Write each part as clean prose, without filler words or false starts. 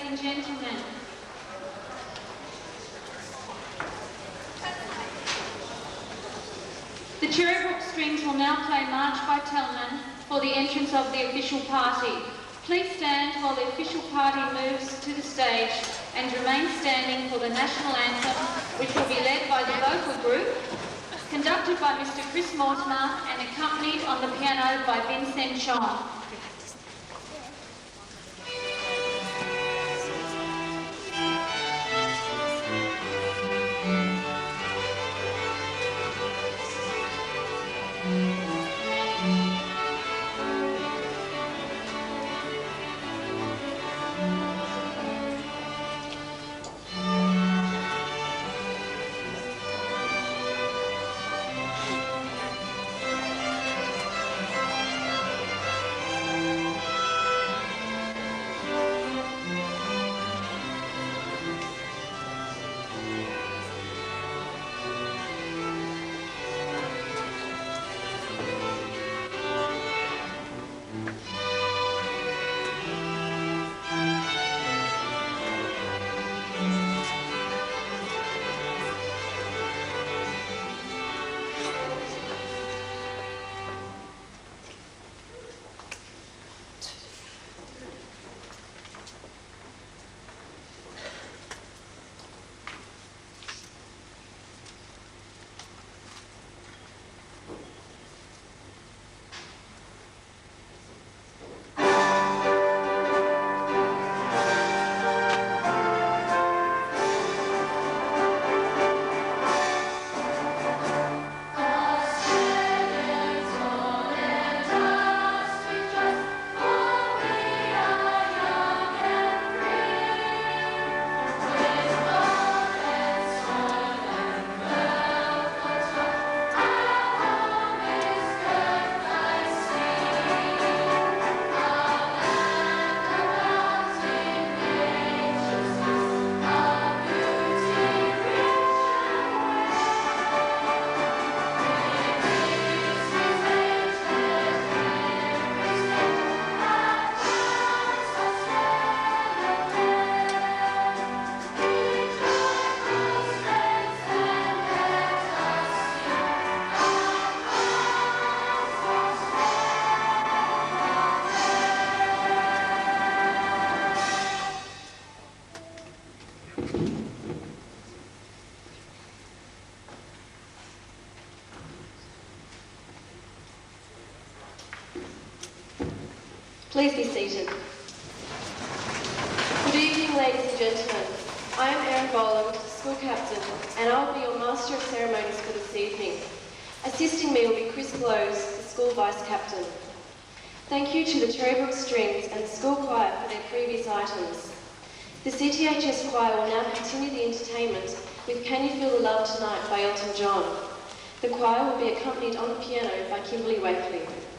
and gentlemen. The Cherrybrook Strings will now play March by Telemann for the entrance of the official party. Please stand while the official party moves to the stage and remain standing for the national anthem, which will be led by the vocal group, conducted by Mr. Chris Mortimer and accompanied on the piano by Vincent Chong. Please be seated. Good evening, ladies and gentlemen. I am Erin Boland, school captain, and I will be your master of ceremonies for this evening. Assisting me will be Chris Close, the school vice captain. Thank you to the Cherrybrook Strings and the school choir for their previous items. The CTHS choir will now continue the entertainment with Can You Feel the Love Tonight by Elton John. The choir will be accompanied on the piano by Kimberly Wakely. Away.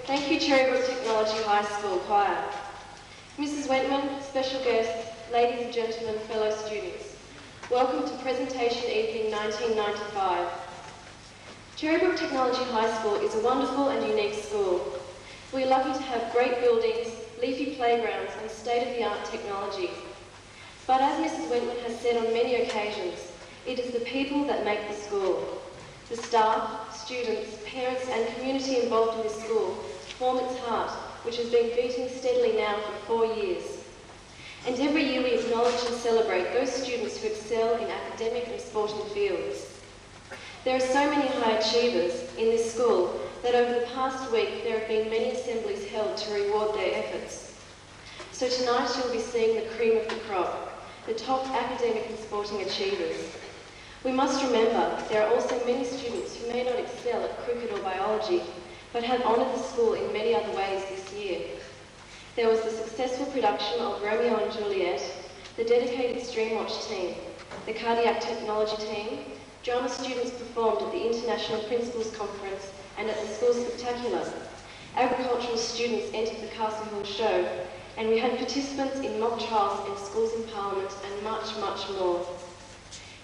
Thank you, Cherrybrook Technology High School Choir. Mrs. Wentman, special guests, ladies and gentlemen, fellow students, welcome to Presentation Evening 1995. Cherrybrook Technology High School is a wonderful and unique school. We are lucky to have great buildings, leafy playgrounds and state-of-the-art technology. But as Mrs. Wentman has said on many occasions, it is the people that make the school. The staff, students, parents and community involved in this school form its heart, which has been beating steadily now for 4 years. And every year we acknowledge and celebrate those students who excel in academic and sporting fields. There are so many high achievers in this school that over the past week there have been many assemblies held to reward their efforts. So tonight you'll be seeing the cream of the crop, the top academic and sporting achievers. We must remember there are also many students who may not excel at cricket or biology, but have honoured the school in many other ways this year. There was the successful production of Romeo and Juliet, the dedicated Streamwatch team, the cardiac technology team, drama students performed at the International Principals Conference and at the School Spectacular. Agricultural students entered the Castle Hill Show, and we had participants in mock trials in schools in Parliament and much, much more.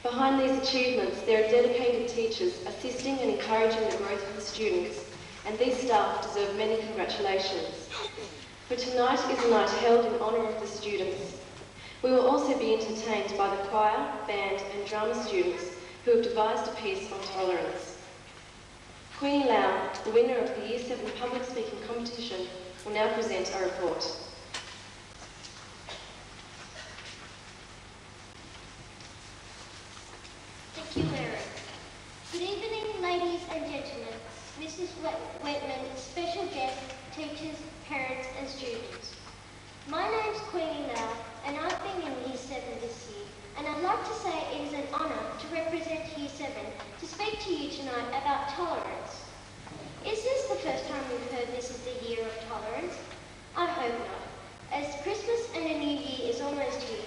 Behind these achievements, there are dedicated teachers assisting and encouraging the growth of the students, and these staff deserve many congratulations. For tonight is a night held in honour of the students. We will also be entertained by the choir, band and drama students who have devised a piece on tolerance. Queenie Lau, the winner of the Year 7 Public Speaking Competition, will now present a report. Thank you, Mary. Good evening, ladies and gentlemen, Mrs. Wentman, special guests, teachers, parents and students. My name's Queenie Lau and I've been in Year 7 this year, and I'd like to say it is an honour to represent Year 7 to speak to you tonight about tolerance. Is this the first time you've heard this is the year of tolerance? I hope not, as Christmas and a new year is almost here.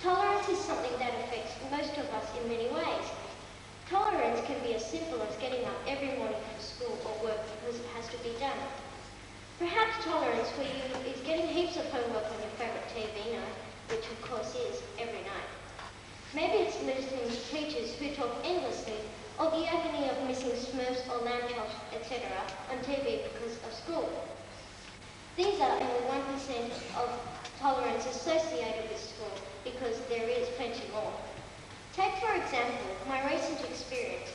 Tolerance is something that affects most of us in many ways. Tolerance can be as simple as getting up every morning for school or work because it has to be done. Perhaps tolerance for you is getting heaps of homework on your favourite TV night, which of course is every night. Maybe it's listening to teachers who talk endlessly, or the agony of missing Smurfs or lamb chops, etc. on TV because of school. These are only 1% of tolerance associated with school, because there is plenty more. Take for example my recent experience.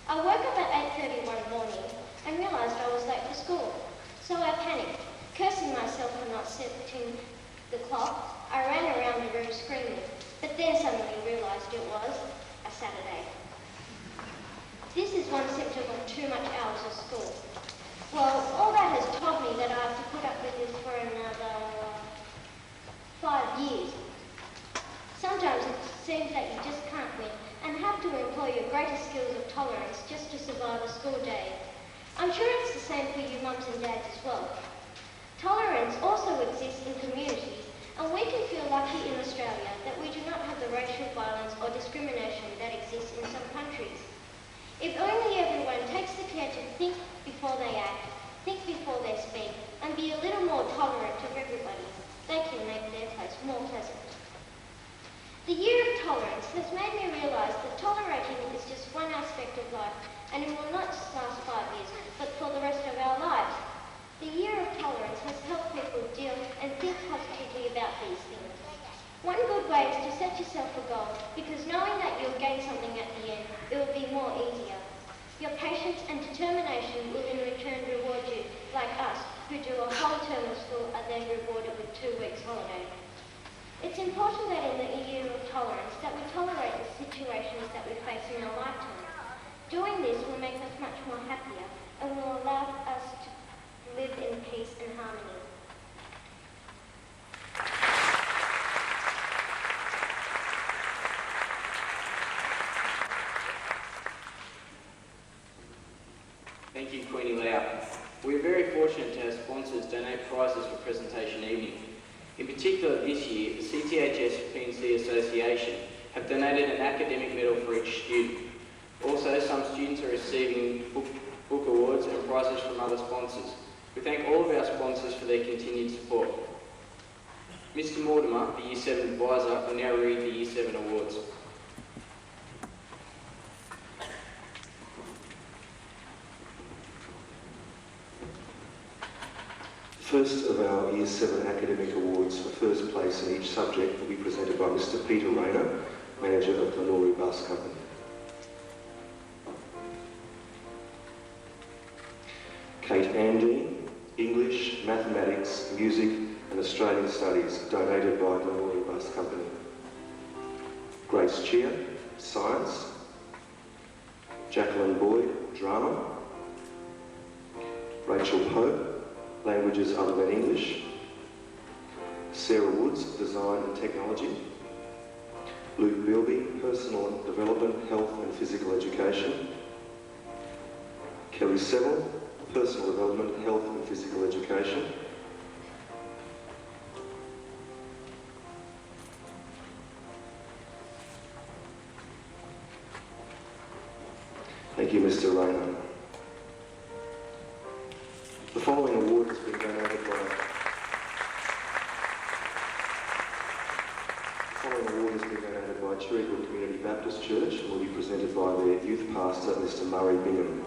I woke up at 8:30 one morning and realised I was late for school. So I panicked, cursing myself for not setting the clock. I ran around the room screaming, but then suddenly realised it was a Saturday. This is one symptom of too much hours of school. Well, all that has taught me that I have to put up with this for another 5 years. Sometimes it seems that you just can't win and have to employ your greatest skills of tolerance just to survive a school day. I'm sure it's the same for you mums and dads as well. Tolerance also exists in communities, and we can feel lucky in Australia that we do not have the racial violence or discrimination that exists in some countries. If only everyone takes the care to think before they act, think before they speak, and be a little more tolerant of everybody, they can make their place more pleasant. The year of tolerance has made me realise that tolerating is just one aspect of life, and it will not just last 5 years, but for the rest of our lives. The year of tolerance has helped people deal and think positively about these things. One good way is to set yourself a goal, because knowing that you'll gain something at the end, it will be more easier. Your patience and determination will in return reward you, like us, who do a whole term of school are then rewarded with 2 weeks holiday. It's important that in the year of tolerance that we tolerate the situations that we face in our lifetime. Doing this will make us much more happier and will allow us to live in peace and harmony. Thank you, Queenie Lau. We are very fortunate to have sponsors donate prizes for presentation evening. In particular this year, the CTHS P&C Association have donated an academic medal for each student. Also, some students are receiving book awards and prizes from other sponsors. We thank all of our sponsors for their continued support. Mr Mortimer, the Year 7 Advisor, will now read the Year 7 awards. First of our Year 7 academic awards for first place in each subject will be presented by Mr Peter Rayner, Manager of the Nori Bus Company. Kate Andine, English, Mathematics, Music and Australian Studies, donated by the Nori Bus Company. Grace Chia, Science. Jacqueline Boyd, Drama. Rachel Pope, Languages other than English. Sarah Woods, Design and Technology. Luke Bilby, Personal Development, Health and Physical Education. Kelly Seville, Personal Development, Health and Physical Education. Thank you, Mr. Rayner. The following award has been donated by Cherryhill Community Baptist Church and will be presented by their youth pastor, Mr. Murray Bingham.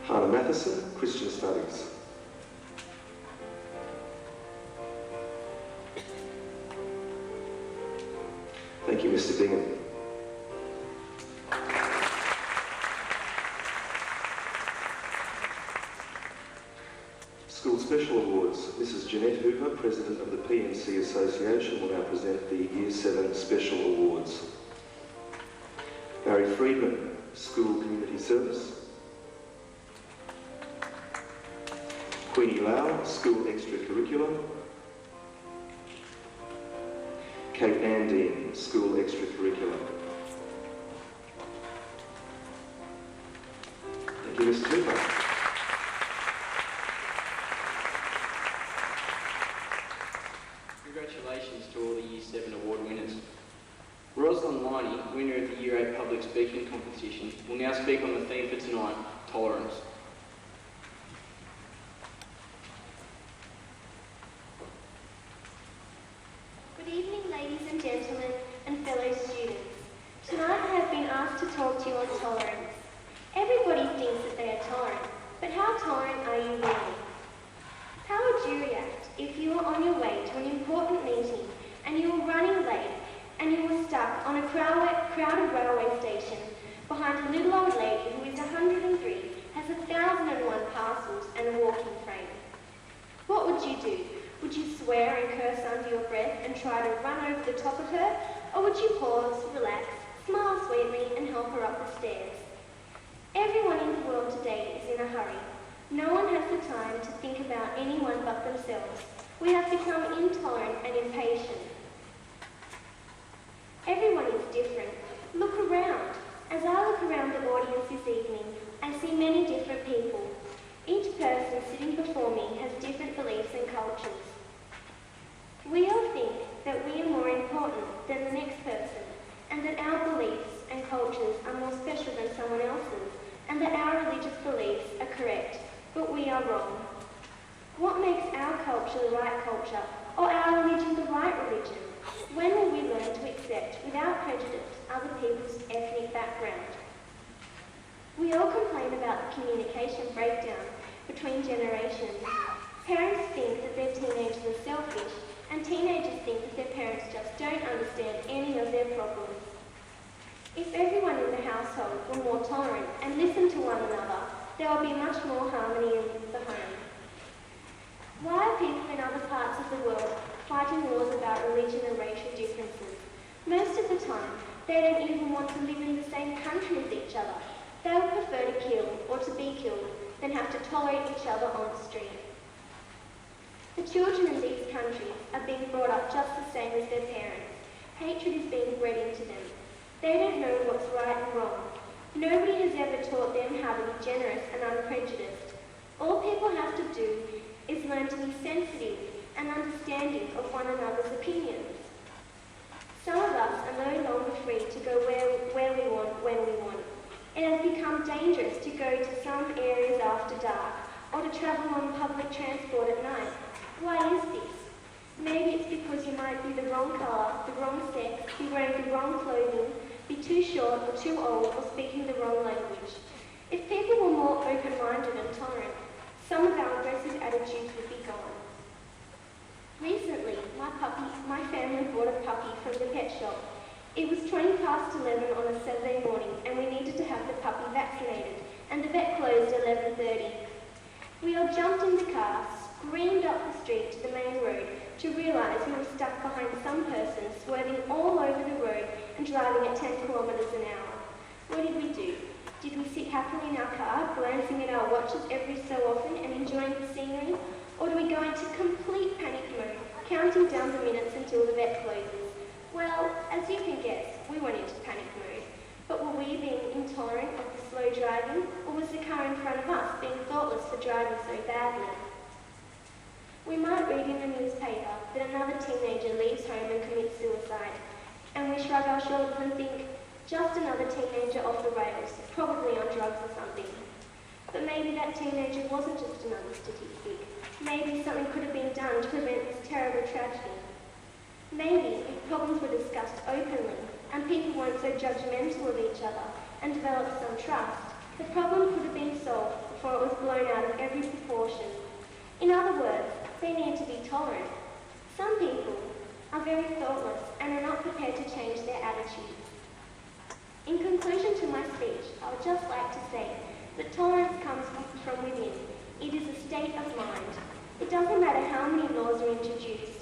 Hannah Matheson, Christian Studies. Thank you, Mr. Bingham. School Special Awards. Mrs. Jeanette Hooper, President of the PNC Association, will now present the Year 7 Special Awards. Barry Friedman, School Community Service. Queenie Lau, School Extracurricular. Kate Andine, School Extracurricular. Thank you, Mr. Hooper. Congratulations to all the Year 7 award winners. Rosalind Liney, winner of the Year 8 Public Speaking Competition, will now speak on the theme for tonight, tolerance. Good evening, ladies and gentlemen and fellow students. Tonight I have been asked to talk to you on tolerance. Everybody thinks that they are tolerant, but how tolerant are you really? How would you react if you were on your way to an important meeting and you were running late and you were stuck on a crowded railway station behind a little old lady who is 103, has 1,001 parcels and a walking frame? What would you do? Would you swear and curse under your breath and try to run over the top of her? Or would you pause, relax, smile sweetly and help her up the stairs? Everyone in the world today is in a hurry. No one has the time to think about anyone but themselves. We have become intolerant and impatient. Everyone is different. Look around. As I look around the audience this evening, I see many different people. Each person sitting before me has different beliefs and cultures. We all think that we are more important than the next person, and that our beliefs and cultures are more special than someone else's, and that our religious beliefs are correct, but we are wrong. What makes our culture the right culture, or our religion the right religion? When will we learn to accept, without prejudice, other people's ethnic background? We all complain about the communication breakdown between generations. Parents think that their teenagers are selfish, and teenagers think that their parents just don't understand any of their problems. If everyone in the household were more tolerant and listened to one another, there would be much more harmony in the home. Why are people in other parts of the world fighting wars about religion and racial differences? Most of the time, they don't even want to live in the same country as each other. They would prefer to kill or to be killed than have to tolerate each other on the street. The children in these countries are being brought up just the same as their parents. Hatred is being bred into them. They don't know what's right and wrong. Nobody has ever taught them how to be generous and unprejudiced. All people have to do is learn to be sensitive and understanding of one another's opinions. Some of us are no longer free to go where we want, when we want. It has become dangerous to go to some areas after dark or to travel on public transport at night. Why is this? Maybe it's because you might be the wrong colour, the wrong sex, be wearing the wrong clothing, be too short or too old, or speaking the wrong language. If people were more open-minded and tolerant, some of our aggressive attitudes would be gone. Recently, my family bought a puppy from the pet shop. It was 11 on a Saturday morning and we needed to have the puppy vaccinated, and the vet closed at 11:30. We all jumped in the car, screamed up the street to the main road to realise we were stuck behind some person swerving all over the road and driving at 10 kilometres an hour. What did we do? Did we sit happily in our car, glancing at our watches every so often and enjoying the scenery? Or do we go into complete panic mode, counting down the minutes until the vet closes? Well, as you can guess, we went into panic mode. But were we being intolerant of the slow driving, or was the car in front of us being thoughtless for driving so badly? We might read in the newspaper that another teenager leaves home and commits suicide, and we shrug our shoulders and think, just another teenager off the rails, probably on drugs or something. But maybe that teenager wasn't just another statistic. Maybe something could have been done to prevent this terrible tragedy. Maybe if problems were discussed openly and people weren't so judgmental of each other and developed some trust, the problem could have been solved before it was blown out of every proportion. In other words, they need to be tolerant. Some people are very thoughtless and are not prepared to change their attitudes. In conclusion to my speech, I would just like to say that tolerance comes from within. It is a state of mind. It doesn't matter how many laws are introduced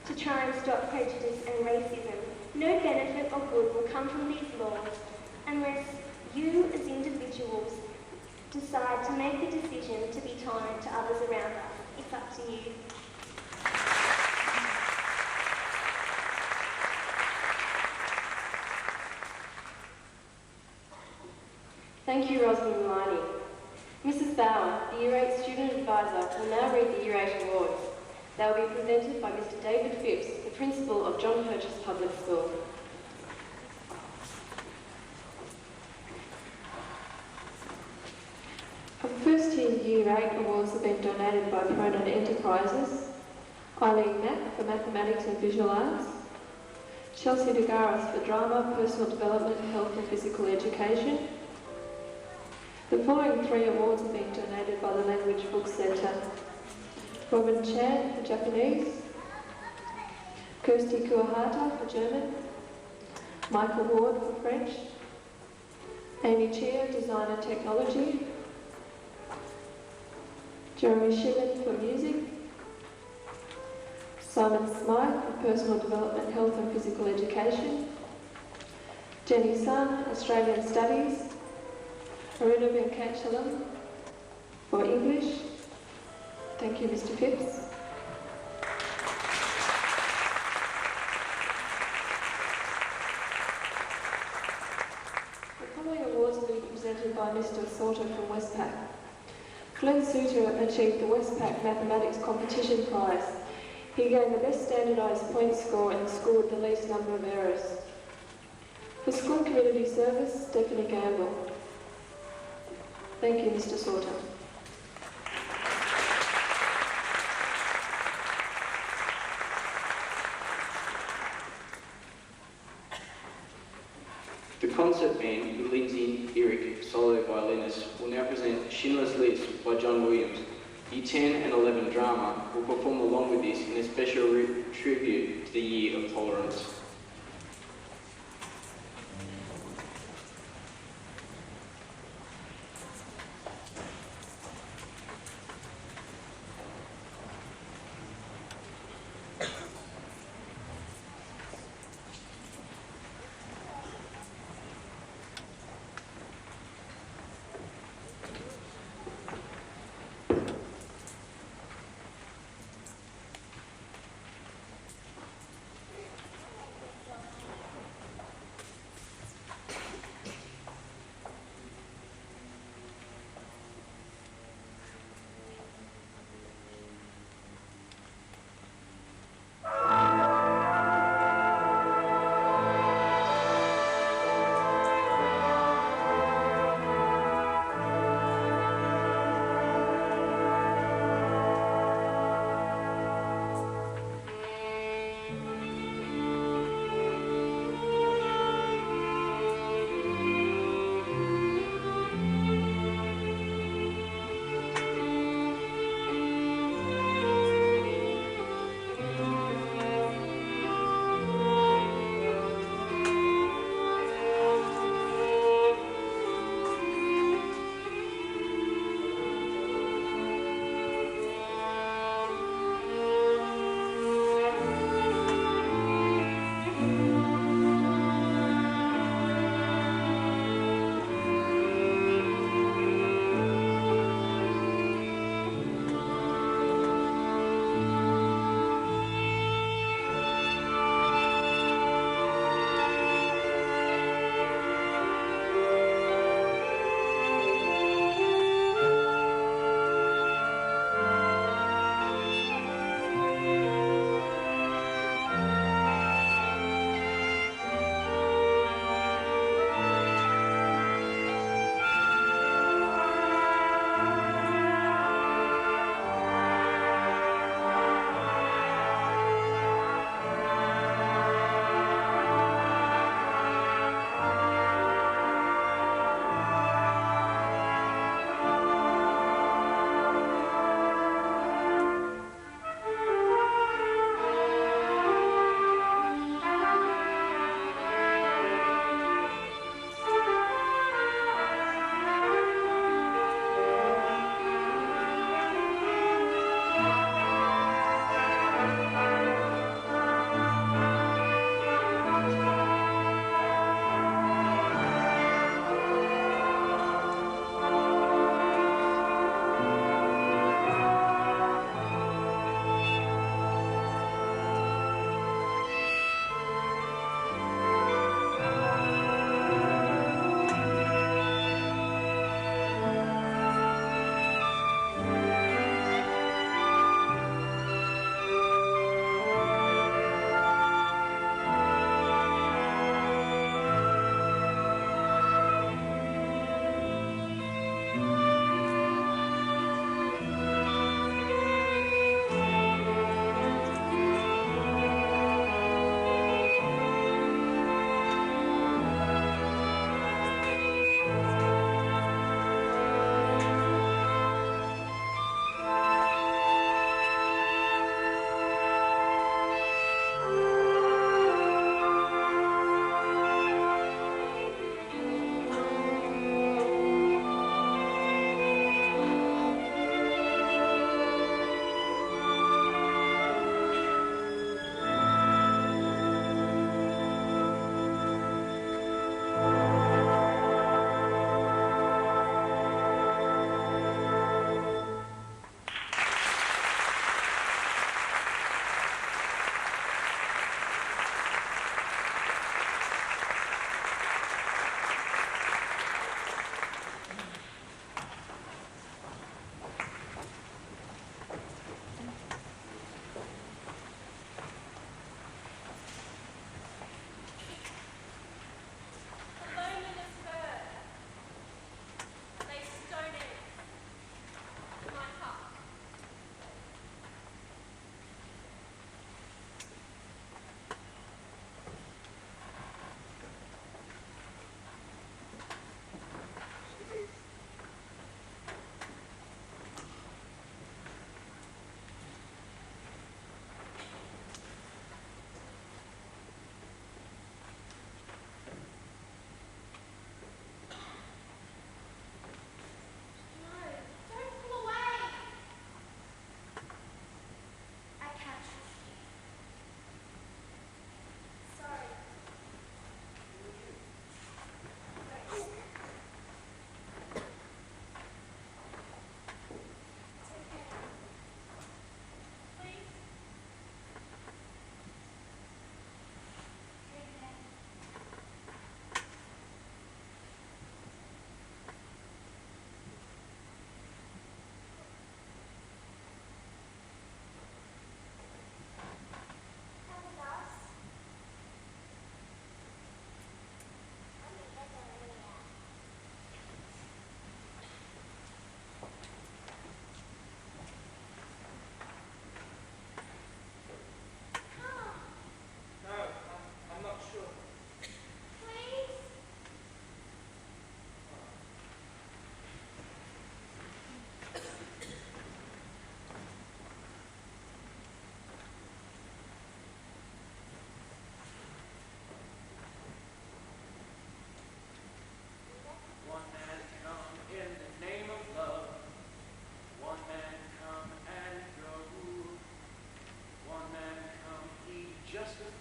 to try and stop prejudice and racism. No benefit or good will come from these laws unless you as individuals decide to make the decision to be tolerant to others around us. It's up to you. Thank you, Rosalind Maloney. Mrs. Bauer, the Year 8 Student Advisor, will now read the Year 8 awards. They will be presented by Mr. David Phipps, the Principal of John Purchase Public School. Our first Year 8 awards have been donated by Pronon Enterprises, Eileen Mack for Mathematics and Visual Arts, Chelsea DeGaris for Drama, Personal Development, Health and Physical Education. The following 3 awards have been donated by the Language Book Centre. Robin Chan for Japanese, Kirsty Kuahata for German, Michael Ward for French, Amy Chia, Design and Technology, Jeremy Shimon for Music, Simon Smythe for Personal Development, Health and Physical Education, Jenny Sun, Australian Studies, Aruna Venkatachalam for English. Thank you, Mr. Phipps. The following awards will be presented by Mr. Sauter from Westpac. Glenn Suter achieved the Westpac Mathematics Competition Prize. He gained the best standardised point score and the school with the least number of errors. For School Community Service, Stephanie Gamble. Thank you, Mr. Sauter. The concert band with Lindsay Eric, solo violinist, will now present Schindler's List by John Williams. Year 10 and 11 drama will perform along with this in a special tribute to the Year of Tolerance.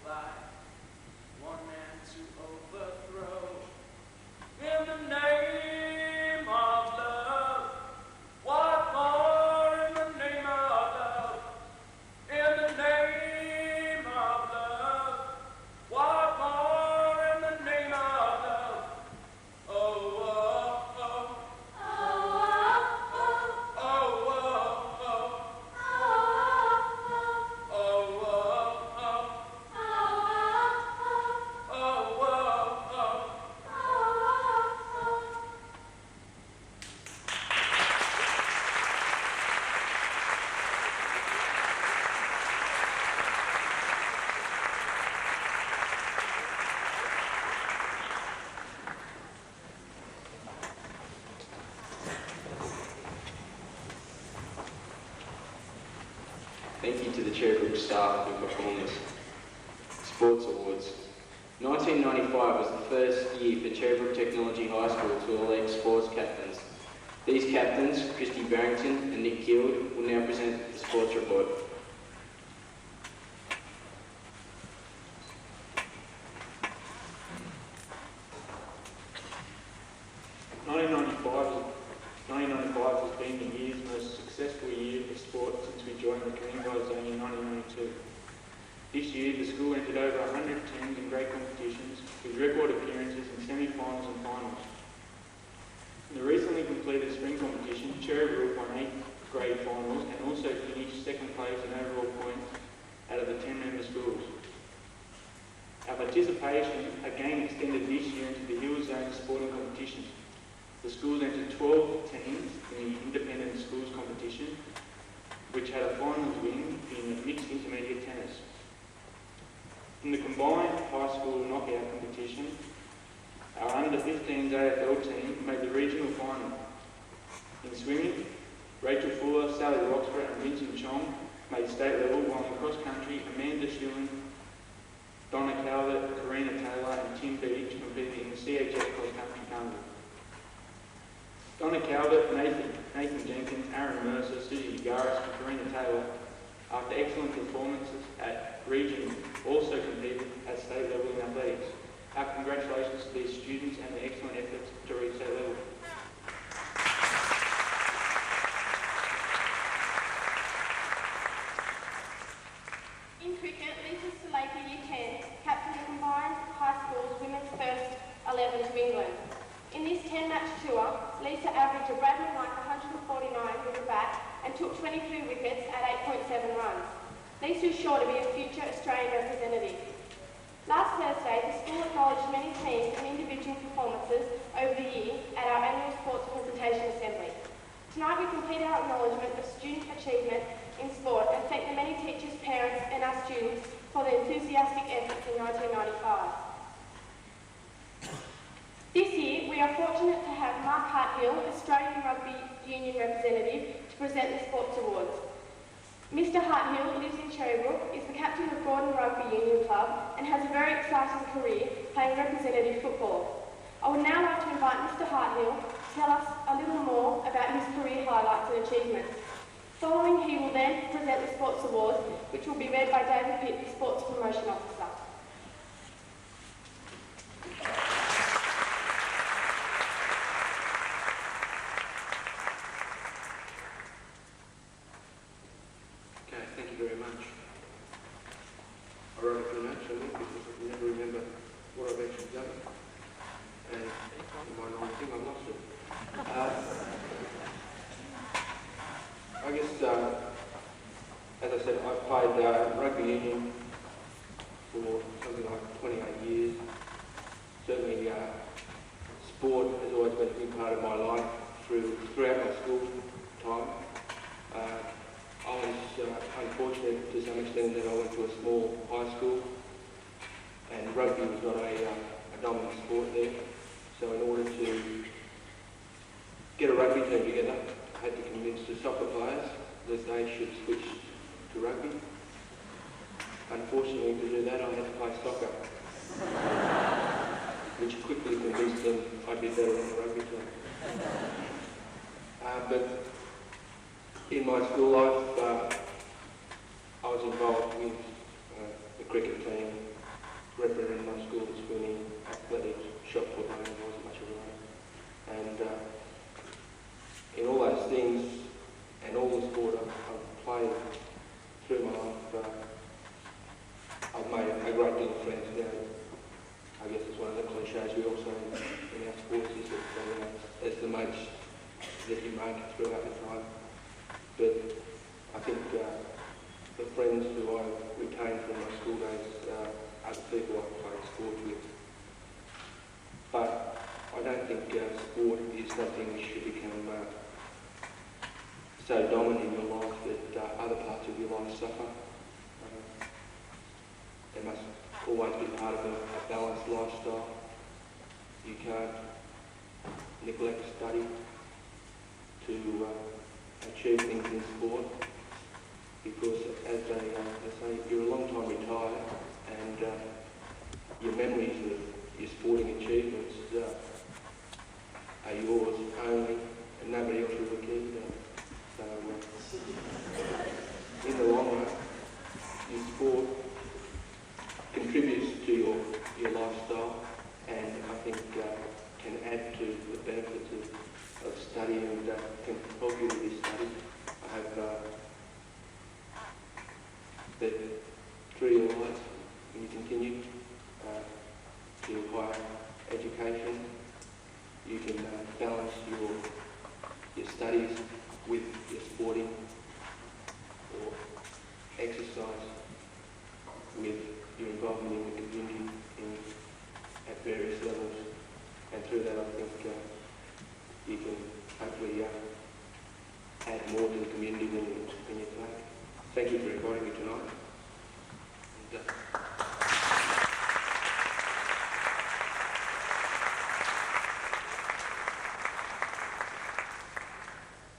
fight, one man to overthrow. In the name of love, what more in the name of love? In the name of love, what more in the name of love? Oh, oh, oh. Thank you to the Cherrybrook staff who performed this. Sports Awards. 1995 was the first year for Cherrybrook Technology High School to elect sports captains. These captains, Christy Barrington and Nick Guild, will now present the sports report. 1995 has been the year's most successful year for sport since we joined the Coonamble Zone in 1992. This year, the school entered over 100 teams in great competitions with record appearances in semi-finals and finals. In the recently completed spring competition, Cherrybrook won 8 grade finals and also finished second place in overall points out of the 10-member schools. Our participation again extended this year into the Hill Zone sporting competitions. The schools entered 12 teams in the independent schools competition, which had a finals win in mixed intermediate tennis. In the combined high school knockout competition, our under-15s AFL team made the regional final. In swimming, Rachel Fuller, Sally Roxburgh and Vincent Chong made state level, while in cross-country, Amanda Schilling, Donna Calvert, Karina Taylor and Tim Beach competed in the CHS cross-country carnival. Donna Calvert, Nathan Jenkins, Aaron Mercer, Susie Garis and Karina Taylor, after excellent performances at region, also competed at state level in athletics. Our congratulations to these students and their excellent efforts to reach state level. In cricket, Lisa Salaka, Year 10, captained the combined high school's women's first 11 to England. In this 10-match tour, Lisa averaged a Bradman-like 149 with a bat and took 23 wickets at 8.7 runs. Lisa is sure to be a future Australian representative. Last Thursday, the school acknowledged many teams and individual performances over the year at our annual sports presentation assembly. Tonight we complete our acknowledgement of student achievement in sport and thank the many teachers, parents and our students for their enthusiastic efforts in 1995. This year, we are fortunate to have Mark Harthill, Australian Rugby Union representative, to present the Sports Awards. Mr Harthill lives in Cherrybrook, is the captain of Gordon Rugby Union Club and has a very exciting career playing representative football. I would now like to invite Mr Harthill to tell us a little more about his career highlights and achievements. Following, he will then present the Sports Awards, which will be read by David Pitt, the Sports Promotion Officer. As I said, I've played rugby union for something like 28 years. Certainly, sport has always been a big part of my life throughout my school time. I was unfortunate to some extent that I went to a small high school, and rugby was not a dominant sport there. So in order to get a rugby team together, I had to convince the soccer players that they should switch to rugby. Unfortunately, to do that, I had to play soccer, which quickly convinced them I'd be better on the rugby team. But in my school life, I was involved with the cricket team, representing my school at swimming, athletics, shot put, I wasn't much of a runner. And in all those things and all the sport I've played through my life, I've made a great deal of friends now. I guess it's one of the cliches we also in our sports is that it's the mates that you make throughout the time. But I think the friends who I retained from my school days are the people I've played sport with. But I don't think sport is something that should become so dominant in your life that other parts of your life suffer. There must always be part of a balanced lifestyle. You can't neglect study to achieve things in sport, because as they say, you're a long time retired and your memories of your sporting achievements are yours only and nobody else will keep them. So in the long run, your sport contributes to your lifestyle, and I think can add to the benefits of study and can help you with your study. I hope that through your life, when you continue to acquire education, you can balance your studies with your sporting or exercise with your involvement in the community at various levels, and through that I think you can hopefully add more to the community when you play. Thank you for inviting me tonight. And,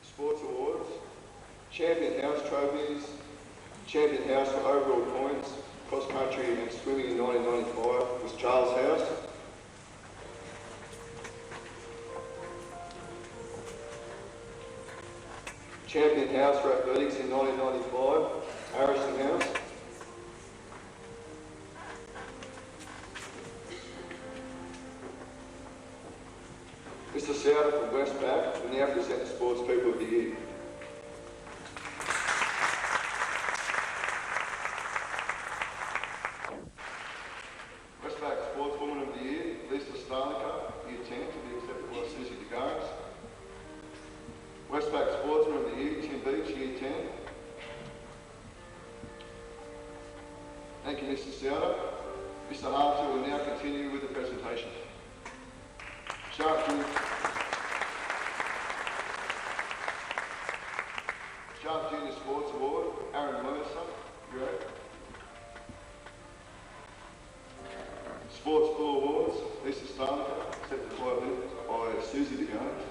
Sports awards, Champion House trophies, Champion House for overall points, cross country and swimming in 1995 was Charles House. Champion House for athletics in 1995, Harrison House. Mr. Souter from Westpac will now present the Sports People of the Year. Westpac Sportswoman of the Year, Lisa Starlicker, Year 10, to be accepted by Susie DeGarras. Westpac Sportsman of the Year, Tim Beach, Year 10. Thank you, Mr. Souter. Mr. Hartley will now continue with the presentation. Sharp Junior Sports Award, Aaron Mercer, great. Sports Blue Awards, Lisa Starlicker, accepted by Susie DeGarras.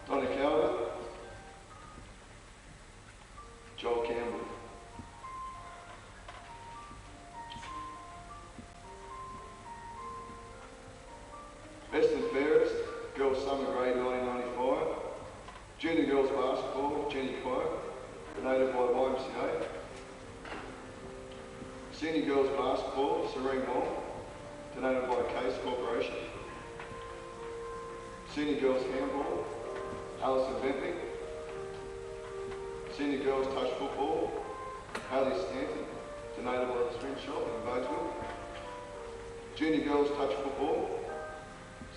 Donna Calvert, Joel Campbell. Best and Fairest, Girls Summer Grade 1995. Junior Girls Basketball, Jenny Quote, donated by YMCA. Senior Girls Basketball, Serene Wong, donated by Case Corporation. Senior Girls Handball, Alison Bentley. Senior Girls Touch Football, Haley Stanton, donated by the Swim Shop in Bodesville. Junior Girls Touch Football,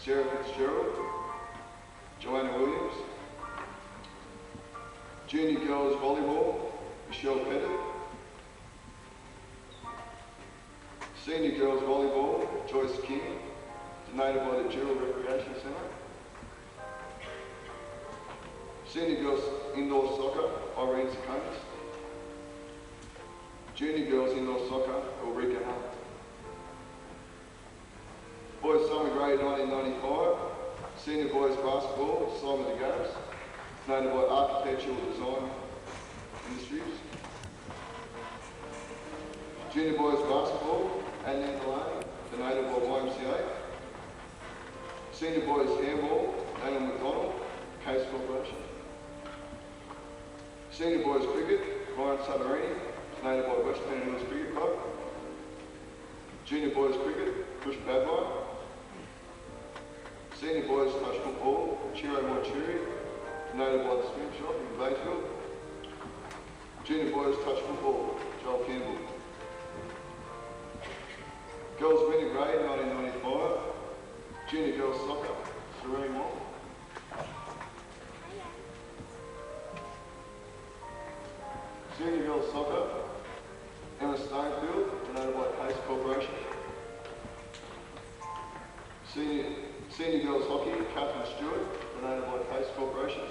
Sarah Fitzgerald, Joanna Williams. Junior Girls Volleyball, Michelle Pettit. Senior Girls Volleyball, Joyce King, donated by the Jewel Recreation Centre. Senior Girls Indoor Soccer, Irene Sakonis. Junior Girls Indoor Soccer, Ulrika Hart. Boys Summer Grade 1995, Senior Boys Basketball, Simon DeGarras, donated by Architectural Design Industries. Junior Boys Basketball, Adnan Delaney, donated by YMCA. Senior Boys Handball, Daniel McDonald, Case Corporation. Senior Boys Cricket, Ryan Sutterini, donated by West Penn Hills Cricket Club. Junior boys cricket, Push Padline. Senior boys touch football, Chiro Moichuri, donated by the Swim Shop in Bayfield. Junior boys touch football, Joel Campbell. Girls winning grade 1995. Junior girls soccer, Serene Wong. Senior girls soccer, Emma Stonefield, donated by Pace Corporation. Senior girls hockey, Catherine Stewart, donated by Pace Corporation.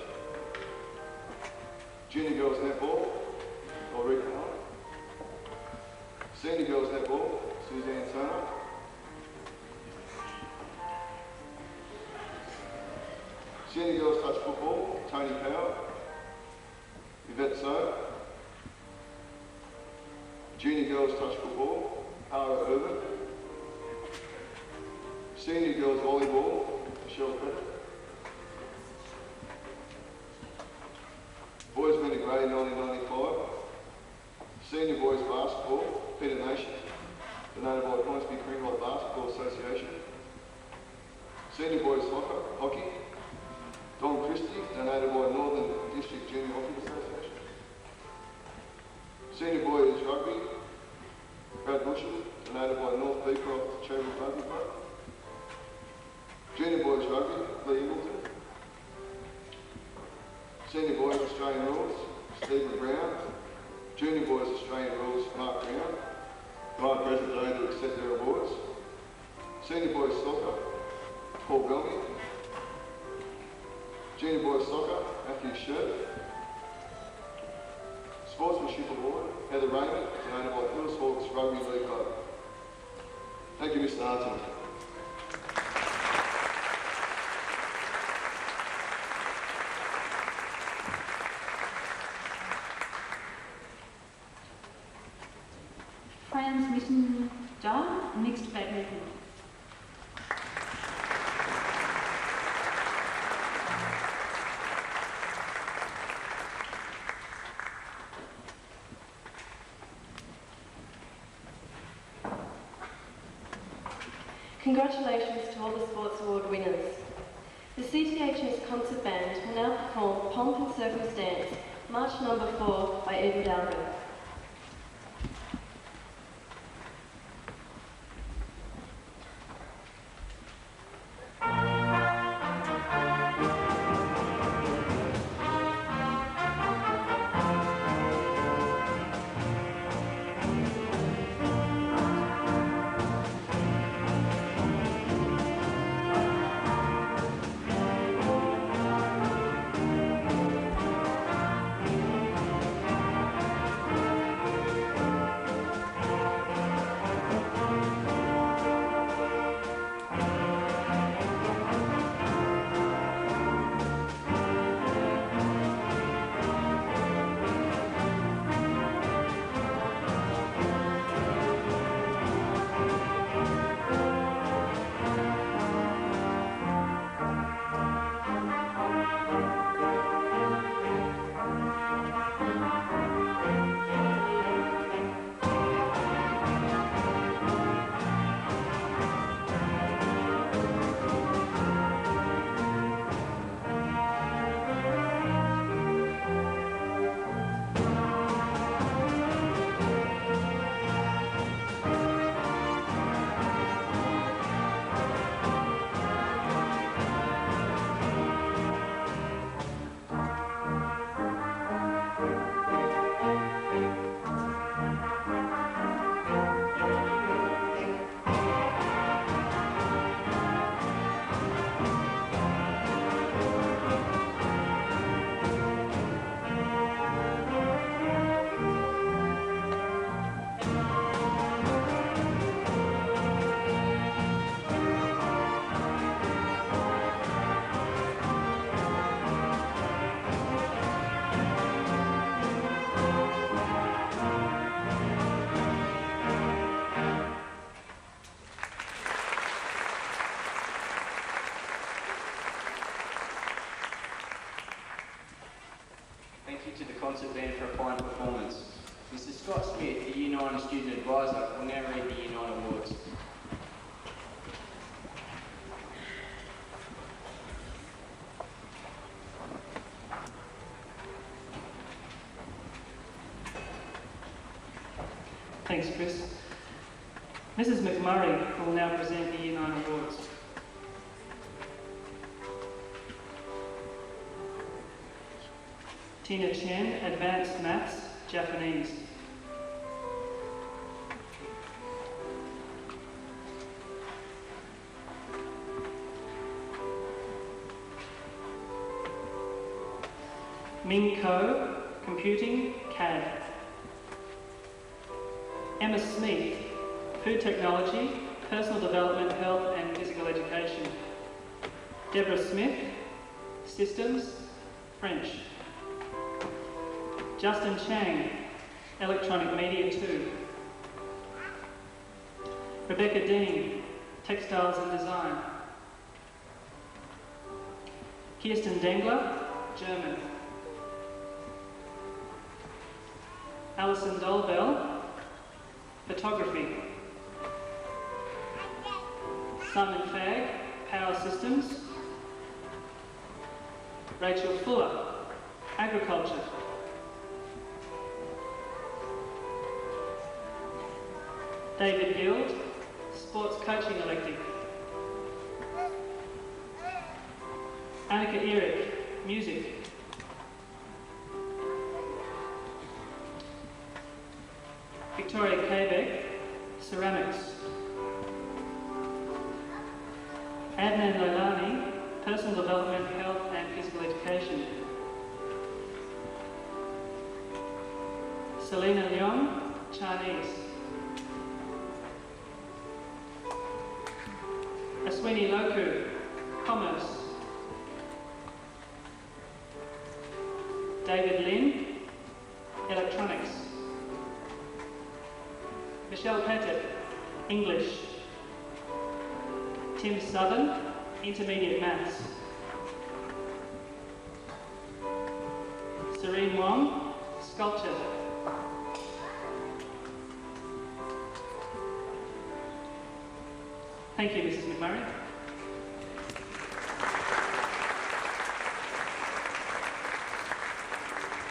Junior girls netball, Ulrika Allen. Senior girls netball, Suzanne Turner. Senior girls touch football, Tony Power, Yvette So. Junior girls touch football, Ara Urban. Senior girls volleyball, Michelle Pettit. Boys winning grade 1995. Senior boys basketball, Peter Nation, donated by Hornsby Greenlight Basketball Association. Senior boys soccer, hockey, Don Christie, donated by Northern District Junior Hockey Association. Senior boys rugby, Brad Bushel, donated by North Beecroft Charitable Rugby Club. Junior boys rugby, Lee Ingleton. Senior boys Australian rules, Stephen Brown. Junior boys Australian rules, Mark Brown. Ryan present today to accept their awards. Senior boys soccer, Paul Bellamy. Junior boys soccer, Matthew Shirt. Sportsmanship award, Heather Raymond, donated by Hills Hawks Rugby League Club. Thank you, Mr. Arton. Transmission done, mixed badminton. Congratulations to all the Sports Award winners. The CTHS Concert Band will now perform Pomp and Circumstance, March number 4 by Edward Algo. Thank you to the concert band for a fine performance. Mr. Scott Smith, the Year 9 Student Advisor, will now read the Year 9 awards. Thanks, Chris. Mrs. McMurray will now present the Year 9 awards. Tina Chen, Advanced Maths, Japanese. Ming Ko, Computing, CAD. Emma Smith, Food Technology, Personal Development, Health and Physical Education. Deborah Smith, Systems, French. Justin Chang, Electronic Media 2. Rebecca Dean, Textiles and Design. Kirsten Dengler, German. Alison Dolbell, Photography. Simon Fagg, Power Systems. Rachel Fuller, Agriculture. David Guild, Sports Coaching Elective. Annika Eric, Music. Victoria Kaybeck, Ceramics. Adnan Leilani, Personal Development, Health and Physical Education. Selena Leong, Chinese. Aswini Loku, Commerce. David Lin, Electronics. Michelle Pettit, English. Tim Southern, Intermediate Maths. Serene Wong, Sculpture. Thank you, Mrs. McMurray.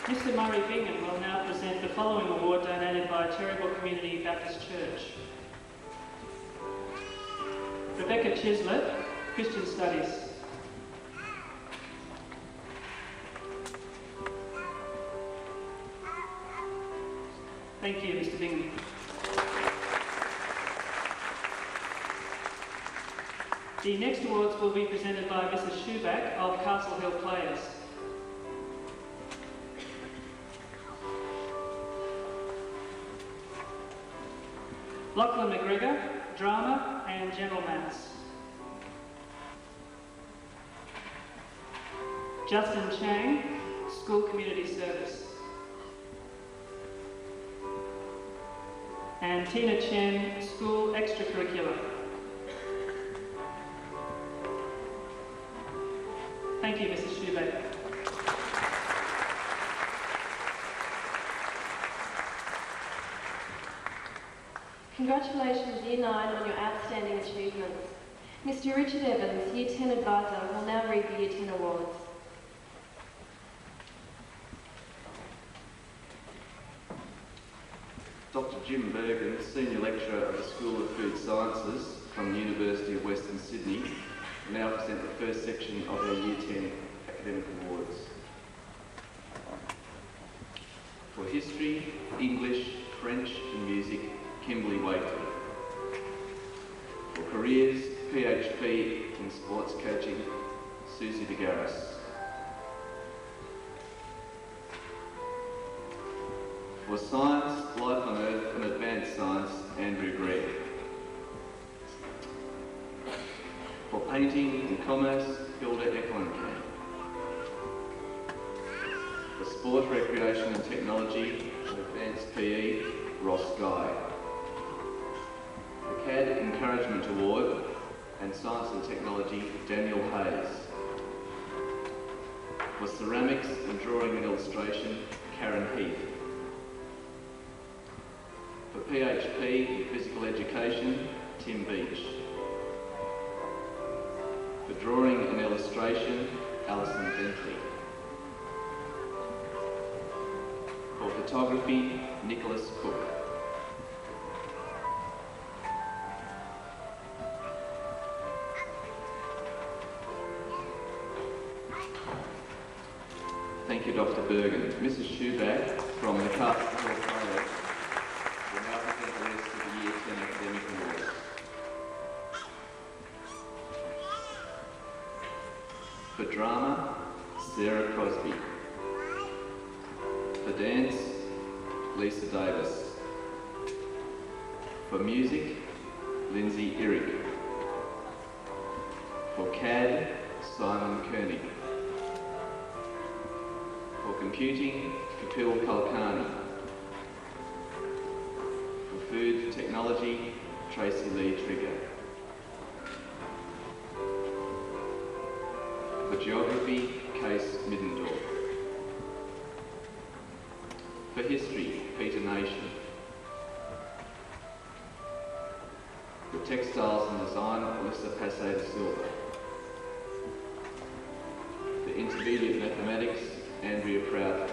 Mr. Murray Bingham will now present the following award donated by Cherrybrook Community Baptist Church. Rebecca Chislett, Christian Studies. Thank you, Mr. Bingham. The next awards will be presented by Mrs. Schuback of Castle Hill Players. Lachlan McGregor, Drama and General Maths. Justin Chang, School Community Service. And Tina Chen, School Extracurricular. Thank you, Mrs. Schuback. Congratulations, Year 9, on your outstanding achievements. Mr. Richard Evans, Year 10 Advisor, will now read the Year 10 awards. Dr. Jim Bergen, Senior Lecturer of the School of Food Sciences from the University of Western Sydney, will now present the first section of our Year 10 academic awards. For History, English, French and Music, Kimberly Wakefield. For Careers, PhD in Sports Coaching, Susie DeGarris. For Science, Life on Earth and Advanced Science, Andrew Gregg. For Painting and Commerce, Hilda Ecklenkamp. For Sport, Recreation and Technology and Advanced PE, Ross Guy. The CAD Encouragement Award and Science and Technology, Daniel Hayes. For Ceramics and Drawing and Illustration, Karen Heath. PHP in Physical Education, Tim Beach. For Drawing and Illustration, Alison Bentley. For Photography, Nicholas Cook. Thank you, Dr. Bergen. Mrs. Schubach from the Castle Hill College will now present the list of the Year 10 Academic Awards. For Drama, Sarah Crosby. For Dance, Lisa Davis. For Music, Lindsay Irick. For CAD, Simon Koenig. For Computing, Kapil Kalkani. For Food Technology, Tracy Lee Trigger. For Geography, Case Middendorf. For History, Peter Nation. For Textiles and Design, Alyssa Passe de Silva. For Intermediate Mathematics, Andrea Prout.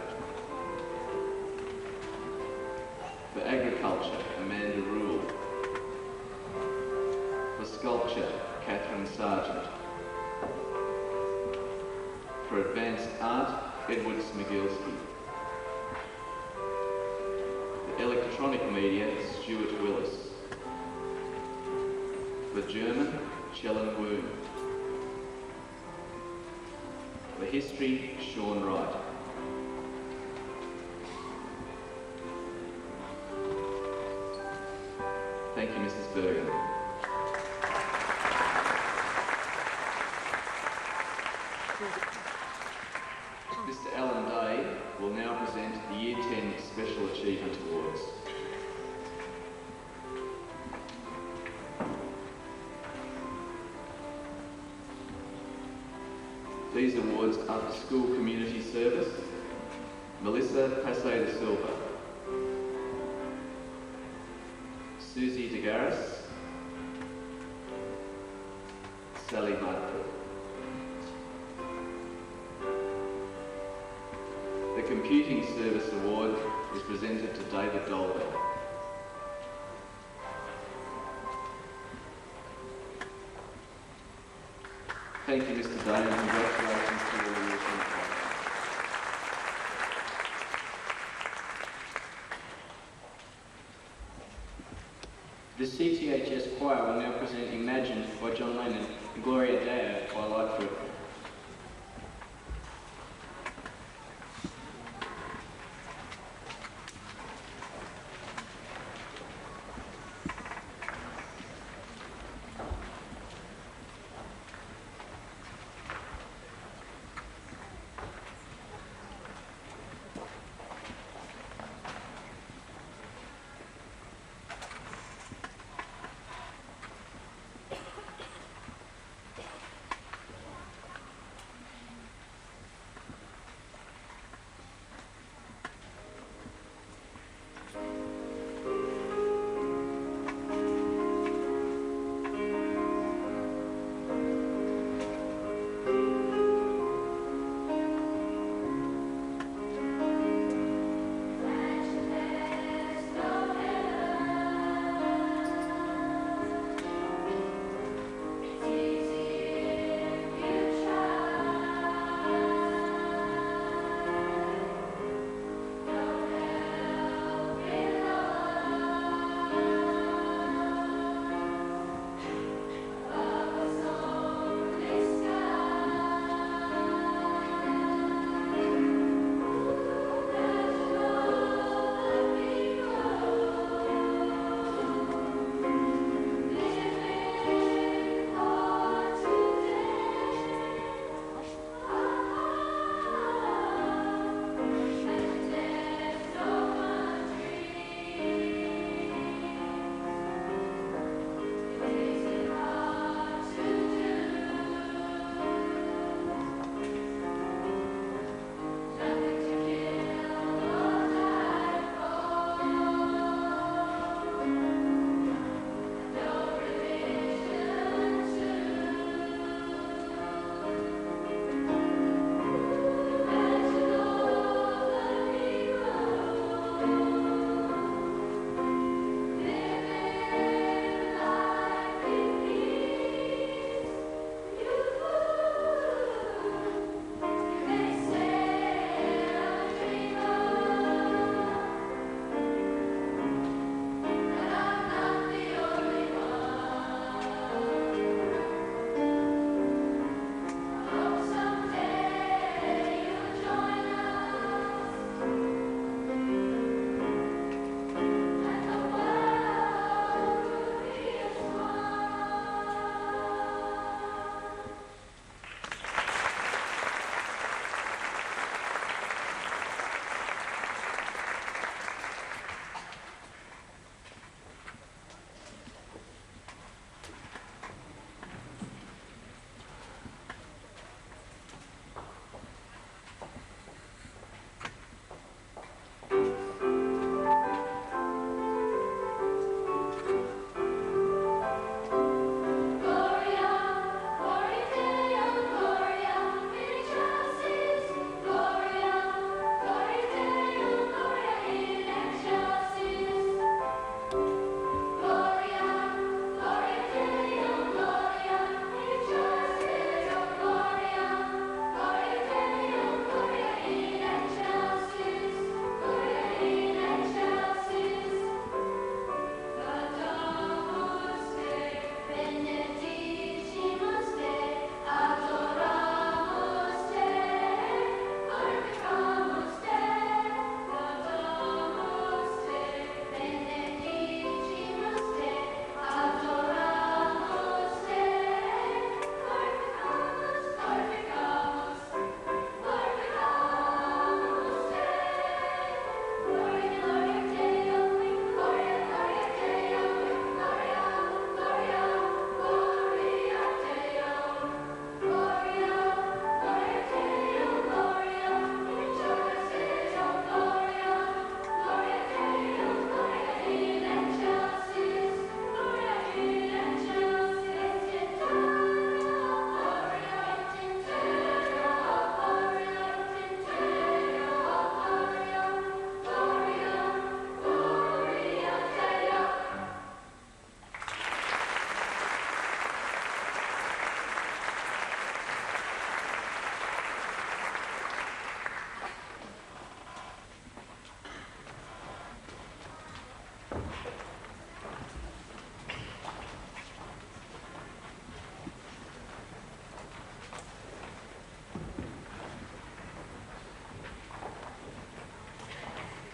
For Agriculture, Amanda Rule. For Sculpture, Catherine Sargent. For Advanced Art, Edward Smigilski. For Electronic Media, Stuart Willis. For German, Chellen Woon. For History, Sean Wright. Thank you, Mrs. Bergen. Mr. Alan Day will now present the Year 10 Special Achievement Awards. These awards are for School Community Service, Melissa Passe de Silva, Susie DeGaris, Sally Mudford. The Computing Service Award is presented to David Dolby. Thank you, Mr. Day, and congratulations to all of you. The CTHS Choir will now present Imagine by John Lennon and Gloria Deo by Lightfoot.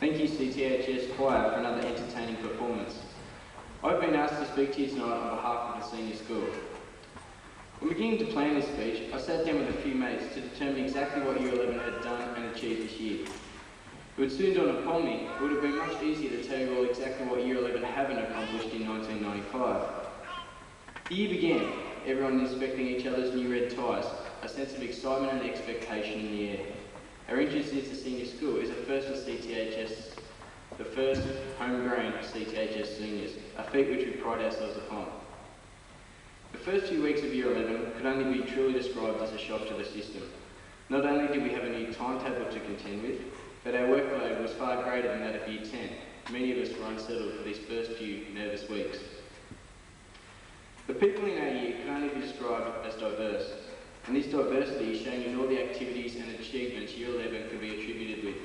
Thank you CTHS Choir for another entertaining performance. I've been asked to speak to you tonight on behalf of the senior school. When beginning to plan this speech, I sat down with a few mates to determine exactly what Year 11 had done and achieved this year. It would soon dawn upon me it would have been much easier to tell you all exactly what Year 11 haven't accomplished in 1995. The year began, everyone inspecting each other's new red ties, a sense of excitement and expectation in the air. Our entrance into senior school is a first for CTHS, the first homegrown CTHS seniors, a feat which we pride ourselves upon. The first few weeks of Year 11 could only be truly described as a shock to the system. Not only did we have a new timetable to contend with, but our workload was far greater than that of Year 10. Many of us were unsettled for these first few nervous weeks. The people in our year can only be described as diverse, and this diversity is shown in all the activities and achievements Year 11 could be attributed with.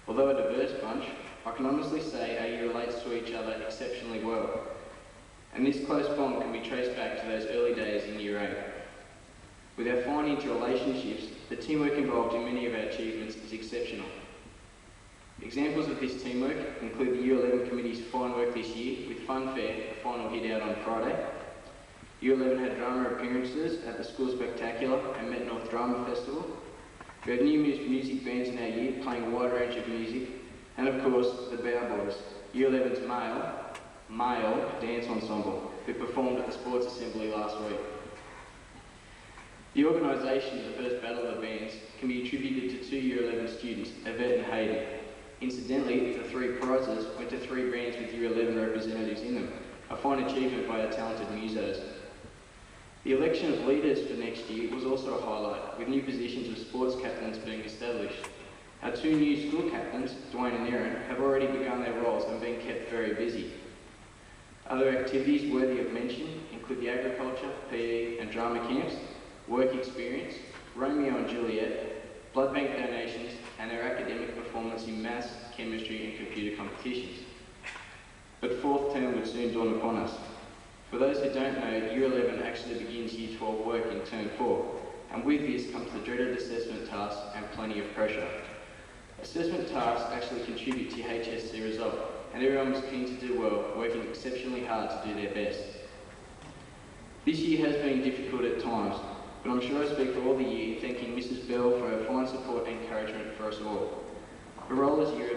Although a diverse bunch, I can honestly say our year relates to each other exceptionally well, and this close bond can be traced back to those early days in Year 8. With our fine interrelationships, the teamwork involved in many of our achievements is exceptional. Examples of this teamwork include the Year 11 committee's fine work this year with Funfair, a final hit out on Friday. Year 11 had drama appearances at the School Spectacular and Met North Drama Festival. We had new music bands in our year playing a wide range of music, and of course the Bow Boys, Year 11's male dance ensemble, who performed at the Sports Assembly last week. The organisation of the first Battle of the Bands can be attributed to two Year 11 students, Yvette and Hayden. Incidentally, the three prizes went to three bands with Year 11 representatives in them, a fine achievement by our talented musos. The election of leaders for next year was also a highlight, with new positions of sports captains being established. Our two new school captains, Dwayne and Aaron, have already begun their roles and been kept very busy. Other activities worthy of mention include the agriculture, PE and drama camps, work experience, Romeo and Juliet, blood bank donations, and our academic performance in maths, chemistry and computer competitions. But fourth term would soon dawn upon us. For those who don't know, Year 11 actually begins Year 12 work in Term 4, and with this comes the dreaded assessment tasks and plenty of pressure. Assessment tasks actually contribute to your HSC result, and everyone was keen to do well, working exceptionally hard to do their best. This year has been difficult at times, but I'm sure I speak for all the year thanking Mrs. Bell for her fine support and encouragement for us all. Her role as Year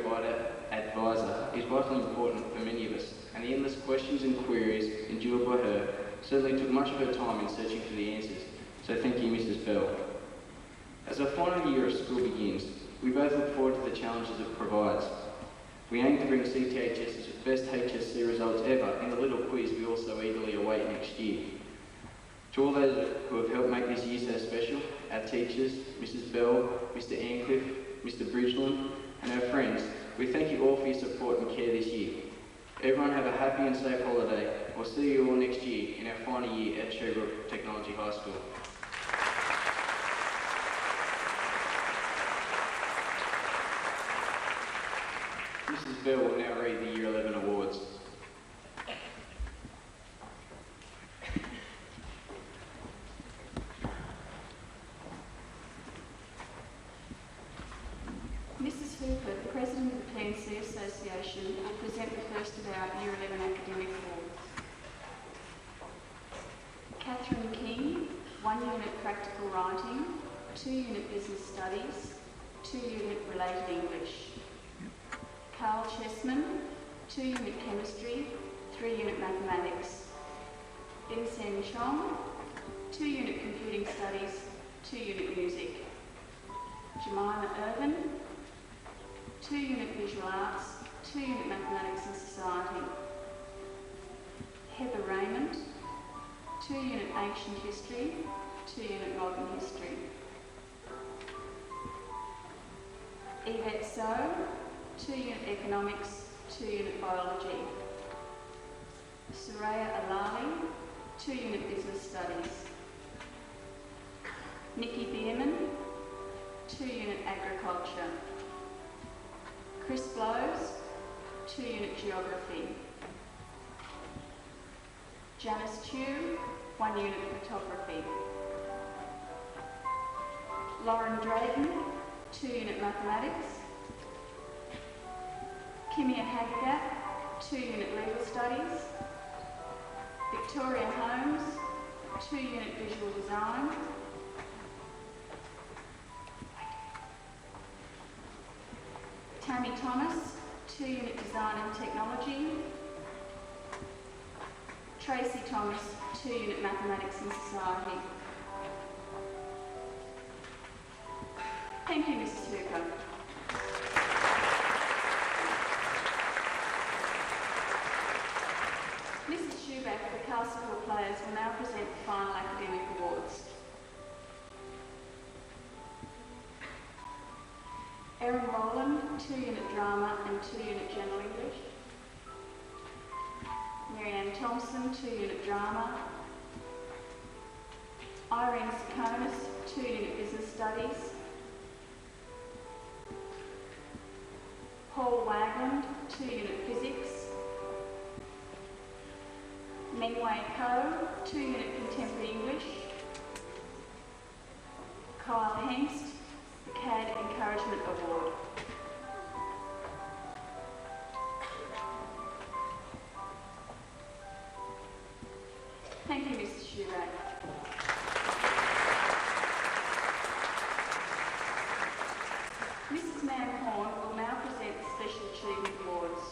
Advisor is vitally important for many of us, and the endless questions and queries endured by her certainly took much of her time in searching for the answers, so thank you Mrs. Bell. As our final year of school begins, we both look forward to the challenges it provides. We aim to bring CTHS's best HSC results ever in the little quiz we also eagerly await next year. To all those who have helped make this year so special, our teachers, Mrs. Bell, Mr. Ancliffe, Mr. Bridgeland, and our friends, we thank you all for your support and care this year. Everyone have a happy and safe holiday. We'll see you all next year in our final year at Sherbrooke Technology High School. Mrs. Bell will now read the Year 11 awards. Mrs. Hooper, the President of the P&C Association, will present the first of our Year 11 academic awards. Catherine King, 1 unit practical writing, 2 unit business studies, 2 unit related English. Carl Chessman, 2 unit chemistry, 3 unit mathematics. Bin Sen Chong, 2 unit computing studies, 2 unit music. Jemima Irvin, 2 unit visual arts, 2 unit mathematics and society. Heather Raymond, 2 unit ancient history, 2 unit modern history. Yvette So, 2 unit economics, 2 unit biology. Soraya Alali, 2 unit business studies. Nikki Bierman, 2 unit agriculture. Chris Blows, 2 unit geography. Janice Chew, 1 unit photography. Lauren Drayton, 2 unit mathematics. Kimia Hagagat, 2-unit legal studies. Victoria Holmes, 2-unit visual design. Tammy Thomas, 2-unit design and technology. Tracy Thomas, 2-unit mathematics and society. Thank you, Mrs. Hooper. Mrs. Schuback, the Castle Hill players, will now present the final academic awards. Erin Rowland, 2-unit drama and 2-unit general English. Marianne Thompson, 2-unit drama. Irene Sakonis, 2-unit business studies. Paul Wagland, 2-unit physics. Mengwei Ko, 2-unit contemporary English. Kyle Hengst, the CAD Encouragement Award. Thank you, Mrs. Schuback. Mrs. Manhorn will now present the Special Achievement Awards.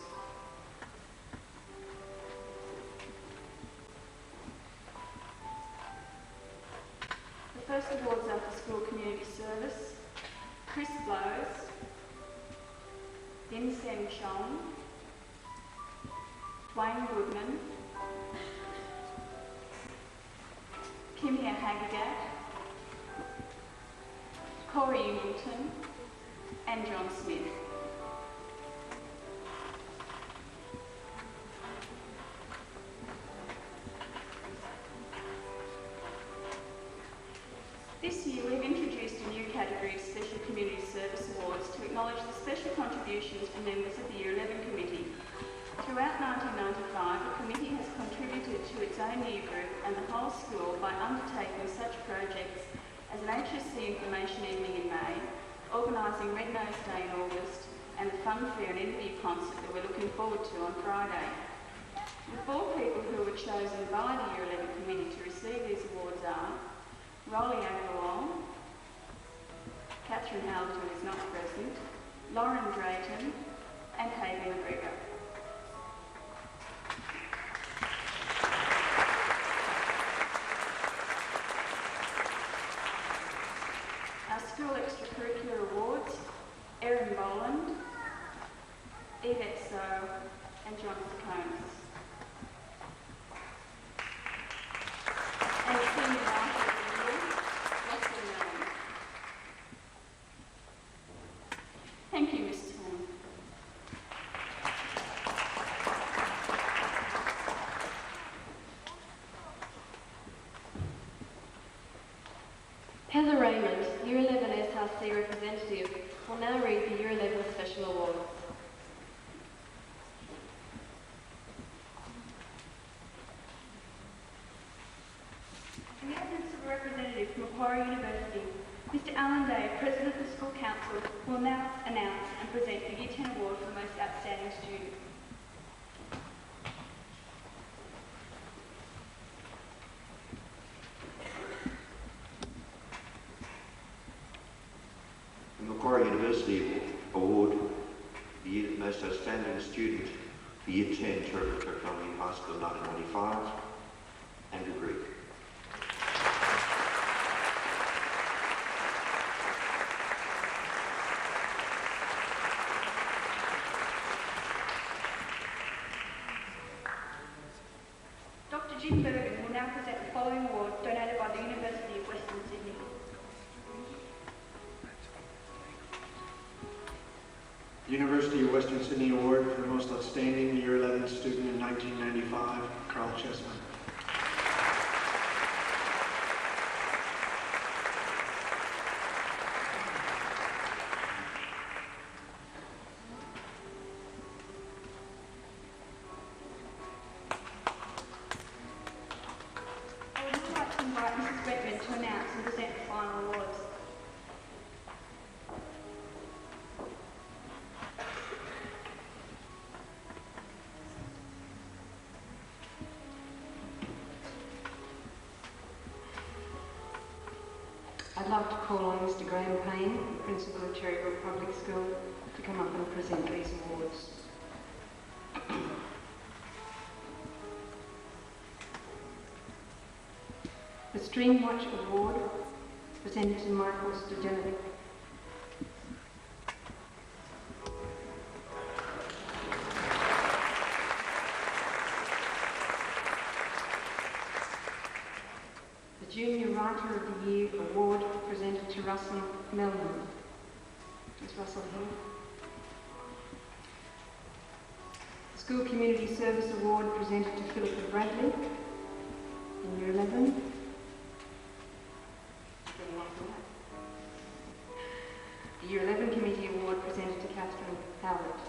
The first awards are for school community service. Chris Blows, Yin Sen Chong, Wayne Goodman, Kimia Hagagat, Corey Newton, and John Smith. This year we've introduced a new category of Special Community Service Awards to acknowledge the special contributions from members of the Year 11 Committee. Throughout 1995, the committee has contributed to its own year group and the whole school by undertaking such projects as an HSC information evening in May, organising Red Nose Day in August, and the fun fair and interview concert that we're looking forward to on Friday. The 4 people who were chosen by the Year 11 Committee to receive these awards are Rolly Agarwal, Catherine Hamilton is not present, Lauren Drayton, and Hayley McGregor. Our school extracurricular awards, Erin Boland, Yvette So, and John Sakonis. And senior writer of the year, Leslie Milne. Thank you, Mrs. Horn. Heather Raymond, Year 11 SRC representative, will now read the Year 11 Special Award. In the absence of a representative from Macquarie University, Mr. Alan Day, President of the School Council, will now announce and present the Year 10 Award for Most Outstanding Student. The Macquarie University Award, the Year Most Outstanding Student, for Year 10, Terrible Technology High School 1995, Andrew Greek. Dr. Jim Bergen will now present the following award donated by the University of Western Sydney. University of Western Sydney Award for the Most Outstanding Year 11 Student in 1995, Carl Chessman. I would now like to invite Mrs. Redmond to announce and present the final awards. I'd love to call on Mr. Graham Payne, the Principal of Cherrybrook Public School, to come up and present these awards. The Stream Watch Award, presented to Michael Stojanovic. The Junior Writer of the Year Award, presented to Russell Melman. Is Russell here? The School Community Service Award, presented to Philippa Bradley in Year 11. The Year 11 Committee Award, presented to Catherine Howlett.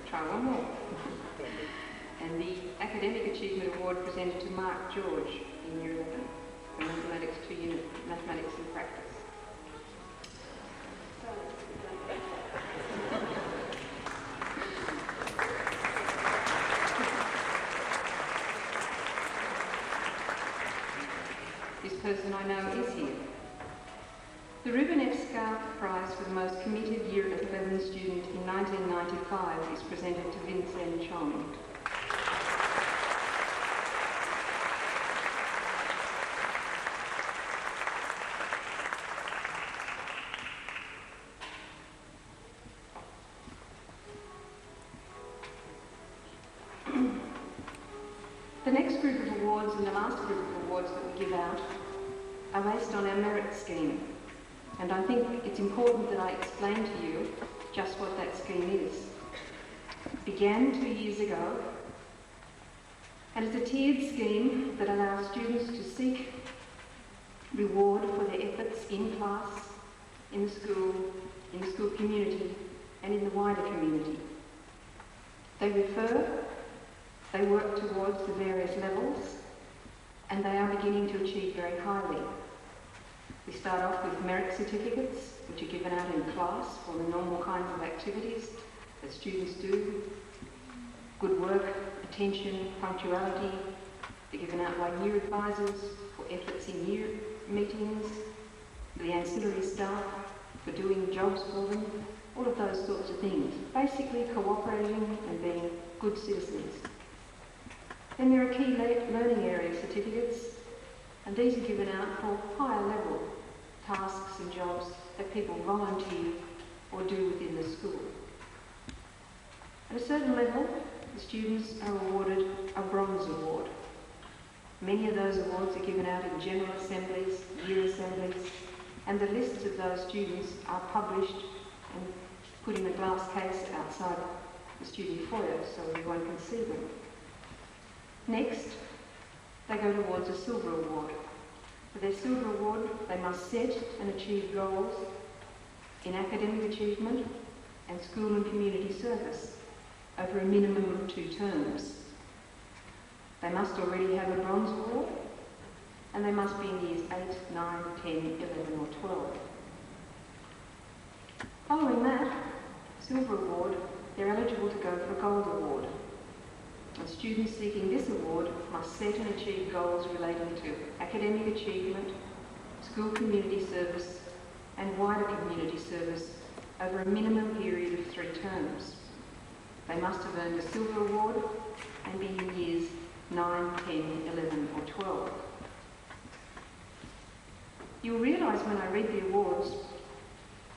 Try one more. And the Academic Achievement Award, presented to Mark George in Year 11 for Mathematics 2 Unit, Mathematics in Practice. This person I know is here. The Ruben F. Scarf Prize for the most committed Year 11 student in 1995 is presented to Vincent Chong. The next group of awards and the last group of awards that we give out are based on our merit scheme. And I think it's important that I explain to you just what that scheme is. It began 2 years ago, and it's a tiered scheme that allows students to seek reward for their efforts in class, in the school community, and in the wider community. They refer, they work towards the various levels, and they are beginning to achieve very highly. We start off with merit certificates, which are given out in class for the normal kinds of activities that students do. Good work, attention, punctuality. They're given out by year advisors for efforts in year meetings, the ancillary staff for doing jobs for them, all of those sorts of things. Basically cooperating and being good citizens. Then there are key learning area certificates, and these are given out for higher level tasks and jobs that people volunteer or do within the school. At a certain level, the students are awarded a Bronze Award. Many of those awards are given out in general assemblies, year assemblies, and the lists of those students are published and put in a glass case outside the student foyer so everyone can see them. Next, they go towards a Silver Award. For their Silver Award, they must set and achieve goals in academic achievement and school and community service over a minimum of 2 terms. They must already have a Bronze Award, and they must be in years 8, 9, 10, 11 or 12. Following that Silver Award, they're eligible to go for a Gold Award. And students seeking this award must set and achieve goals relating to academic achievement, school community service, and wider community service over a minimum period of 3 terms. They must have earned a Silver Award and be in years 9, 10, 11 or 12. You'll realise when I read the awards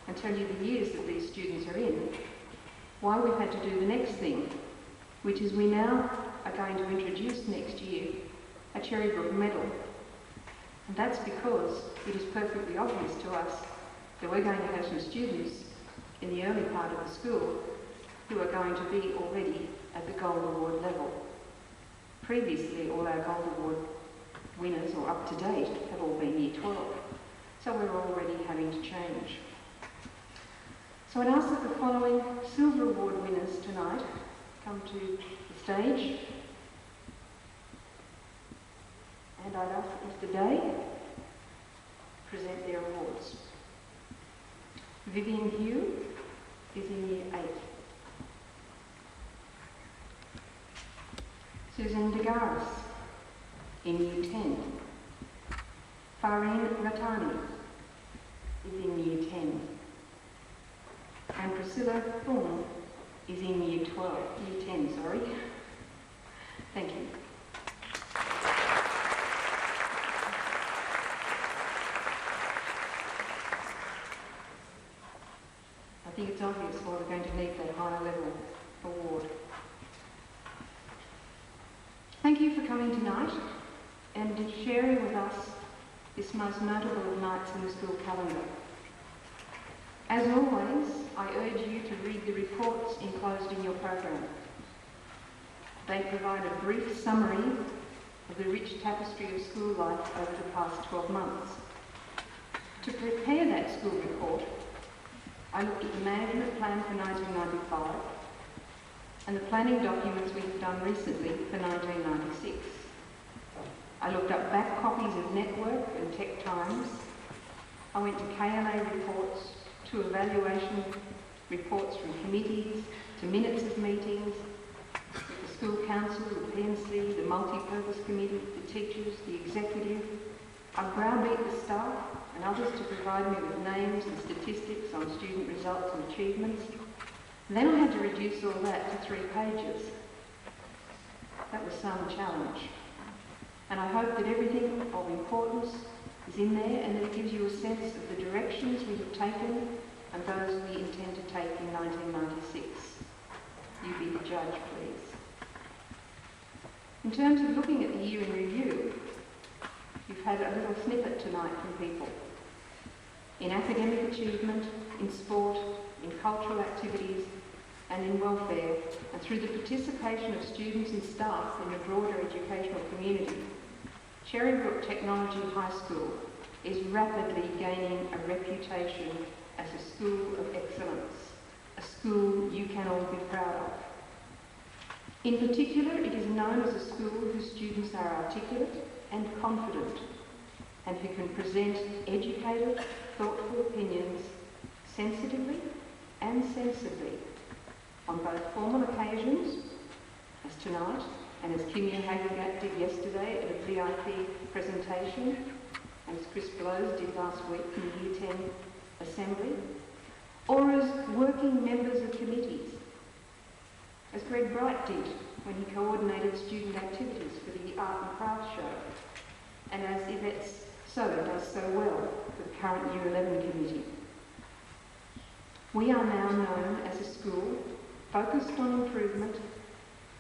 and tell you the years that these students are in, why we've had to do the next thing, which is we now are going to introduce next year a Cherrybrook Medal. And that's because it is perfectly obvious to us that we're going to have some students in the early part of the school who are going to be already at the Gold Award level. Previously, all our Gold Award winners, or up to date, have all been Year 12. So we're already having to change. So I'd ask that the following Silver Award winners tonight come to the stage. And I'd ask that Mr. Day present their awards. Vivian Hugh is in Year 8. Susan DeGaris in Year 10. Fareen Ratani is in Year 10. And Priscilla Thorne is in Year 10, sorry. Thank you. I think it's obvious why we're going to need that higher level award. Thank you for coming tonight and sharing with us this most notable of nights in the school calendar. As always, I urge you to read the reports enclosed in your program. They provide a brief summary of the rich tapestry of school life over the past 12 months. To prepare that school report, I looked at the management plan for 1995 and the planning documents we've done recently for 1996. I looked up back copies of Network and Tech Times. I went to KLA reports, to evaluation reports from committees, to minutes of meetings, the school council, the PNC, the multi-purpose committee, the teachers, the executive. I browbeat the staff and others to provide me with names and statistics on student results and achievements. And then I had to reduce all that to 3 pages. That was some challenge. And I hope that everything of importance is in there and that it gives you a sense of the directions we have taken and those we intend to take in 1996. You be the judge, please. In terms of looking at the year in review, you've had a little snippet tonight from people. In academic achievement, in sport, in cultural activities, and in welfare, and through the participation of students and staff in the broader educational community, Cherrybrook Technology High School is rapidly gaining a reputation as a school of excellence, a school you can all be proud of. In particular, it is known as a school whose students are articulate and confident, and who can present educated, thoughtful opinions sensitively and sensibly on both formal occasions, as tonight, and as Kimia Hagengat did yesterday at a VIP presentation, and as Chris Blows did last week in the Year 10 Assembly, or as working members of committees, as Greg Bright did when he coordinated student activities for the Art and Craft Show, and as Yvette Sower does so well for the current Year 11 committee. We are now known as a school focused on improvement,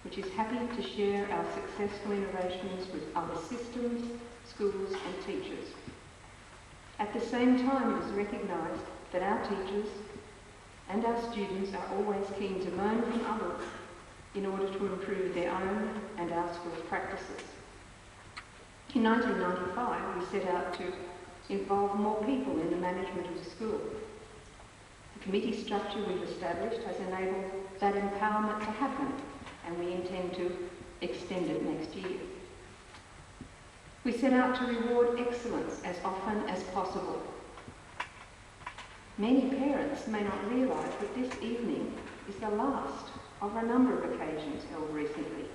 which is happy to share our successful innovations with other systems, schools and teachers. At the same time, it is recognised that our teachers and our students are always keen to learn from others in order to improve their own and our school's practices. In 1995, we set out to involve more people in the management of the school. The committee structure we've established has enabled that empowerment to happen, and we intend to extend it next year. We set out to reward excellence as often as possible. Many parents may not realise that this evening is the last of a number of occasions held recently.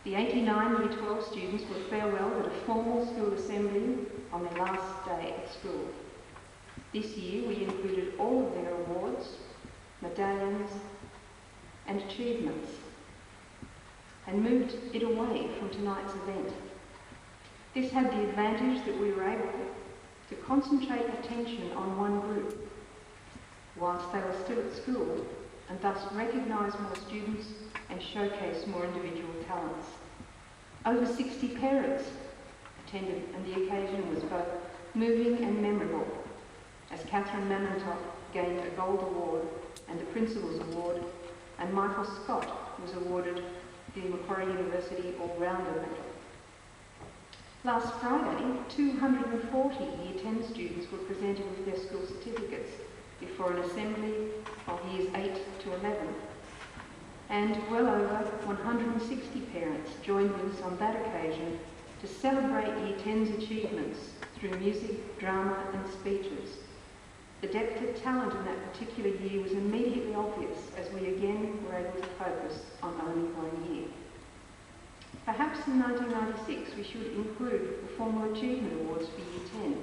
The 89 Year 12 students were farewelled at a formal school assembly on their last day at school. This year we included all of their awards, medallions and achievements, and moved it away from tonight's event. This had the advantage that we were able to concentrate attention on one group whilst they were still at school, and thus recognise more students and showcase more individual talents. Over 60 parents attended, and the occasion was both moving and memorable, as Catherine Mamantok gained a Gold Award and the Principal's Award, and Michael Scott was awarded the Macquarie University All-Rounder Medal. Last Friday, 240 Year 10 students were presented with their school certificates before an assembly of Years 8 to 11. And well over 160 parents joined with us on that occasion to celebrate Year 10's achievements through music, drama and speeches. The depth of talent in that particular year was immediately obvious as we again were able to focus on only one year. Perhaps in 1996 we should include the Formal Achievement Awards for Year 10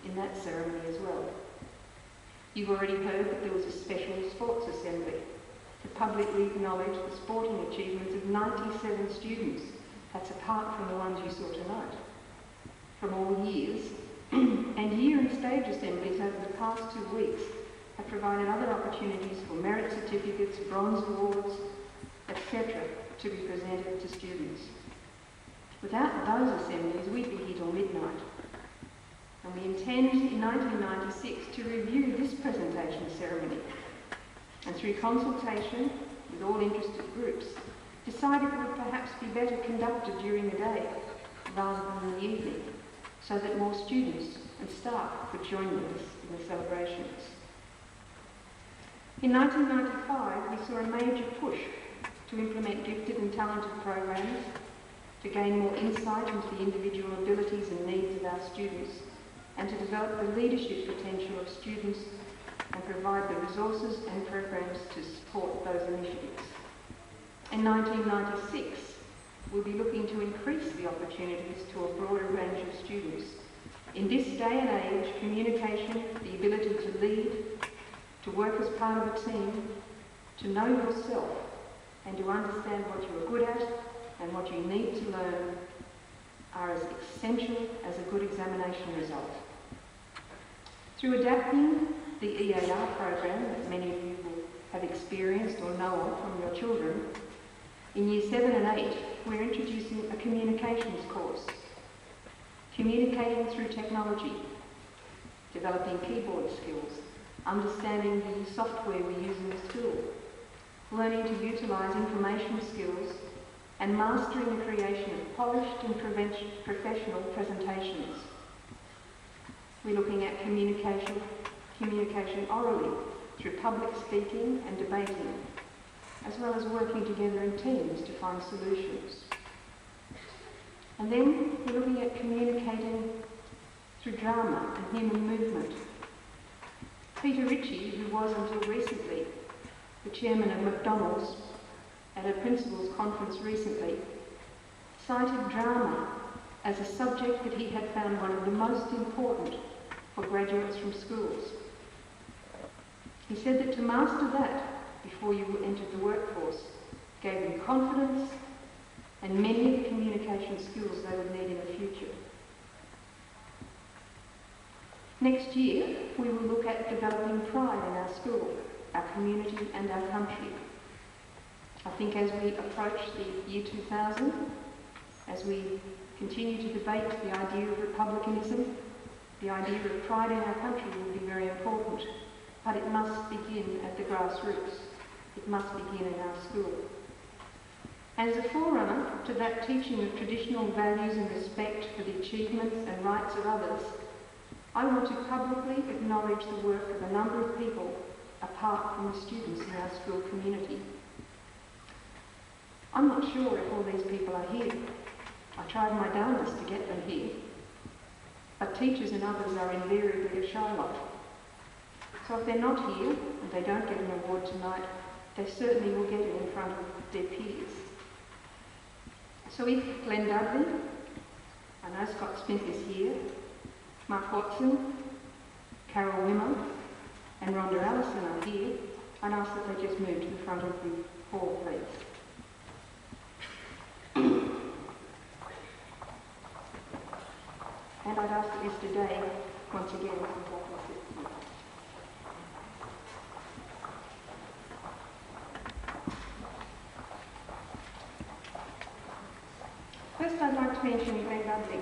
in that ceremony as well. You've already heard that there was a special sports assembly to publicly acknowledge the sporting achievements of 97 students. That's apart from the ones you saw tonight, from all years. And year and stage assemblies over the past 2 weeks have provided other opportunities for merit certificates, bronze awards, etc. to be presented to students. Without those assemblies, we'd be here till midnight. And we intend in 1996 to review this presentation ceremony and through consultation with all interested groups, decide if it would perhaps be better conducted during the day rather than in the evening, so that more students and staff could join us in the celebrations. In 1995, we saw a major push to implement gifted and talented programs, to gain more insight into the individual abilities and needs of our students, and to develop the leadership potential of students and provide the resources and programs to support those initiatives. In 1996, we'll be looking to increase the opportunities to a broader range of students. In this day and age, communication, the ability to lead, to work as part of a team, to know yourself and to understand what you are good at and what you need to learn are as essential as a good examination result. Through adapting the EAR program that many of you will have experienced or know of from your children, in Year 7 and 8, we're introducing a communications course. Communicating through technology, developing keyboard skills, understanding the software we use in the school, learning to utilise information skills, and mastering the creation of polished and professional presentations. We're looking at communication orally through public speaking and debating, as well as working together in teams to find solutions. And then we're looking at communicating through drama and human movement. Peter Ritchie, who was until recently the chairman of McDonald's at a principals conference recently, cited drama as a subject that he had found one of the most important for graduates from schools. He said that to master that before you entered the workforce gave them confidence and many of the communication skills they would need in the future. Next year, we will look at developing pride in our school, our community and our country. I think as we approach the year 2000, as we continue to debate the idea of republicanism, the idea of pride in our country will be very important, but it must begin at the grassroots. It must begin in our school. As a forerunner to that teaching of traditional values and respect for the achievements and rights of others, I want to publicly acknowledge the work of a number of people apart from the students in our school community. I'm not sure if all these people are here. I tried my darndest to get them here, but teachers and others are invariably a shy lot. So if they're not here and they don't get an award tonight, they certainly will get it in front of their peers. So if Glenn Dudley, I know Scott Smith is here, Mark Watson, Carol Wimmer and Rhonda Allison are here, I'd ask that they just move to the front of the hall, please. And I'd ask that Mr. Day, once again, come back and sit here. First, I'd like to mention Glenn Dudley,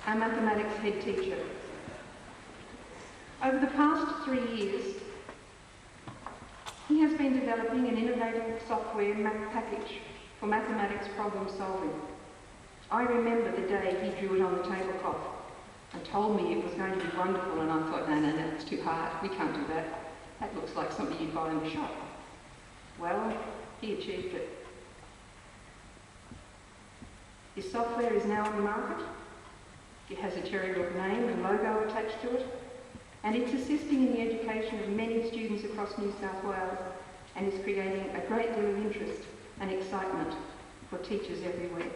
our mathematics head teacher. Over the past 3 years, he has been developing an innovative software package for mathematics problem solving. I remember the day he drew it on the tablecloth and told me it was going to be wonderful, and I thought, no, it's too hard, we can't do that. That looks like something you'd buy in the shop. Well, he achieved it. His software is now on the market. It has a Cherrybrook name and logo attached to it, and it's assisting in the education of many students across New South Wales and is creating a great deal of interest and excitement for teachers everywhere.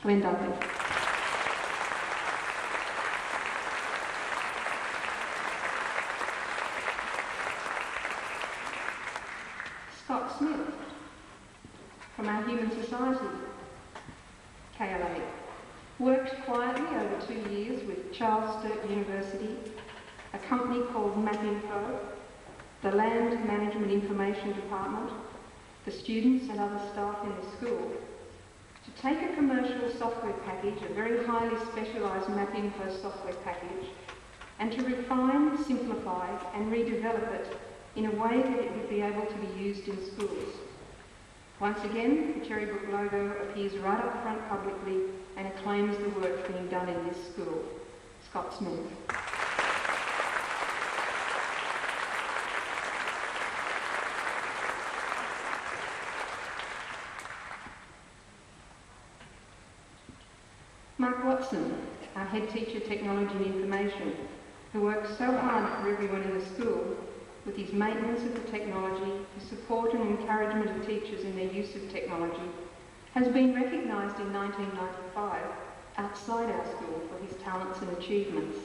Glenn Dudley. Scott Smith, from our Human Society, KLA, worked quietly over 2 years with Charles Sturt University, a company called MapInfo, the Land Management Information Department, the students and other staff in the school, to take a commercial software package, a very highly specialised MapInfo software package, and to refine, simplify and redevelop it in a way that it would be able to be used in schools. Once again, the Cherrybrook logo appears right up front publicly and acclaims the work being done in this school. Scott Smith. Mark Watson, our head teacher technology and information, who works so hard for everyone in the school with his maintenance of the technology, his support and encouragement of teachers in their use of technology, has been recognised in 1995 outside our school for his talents and achievements.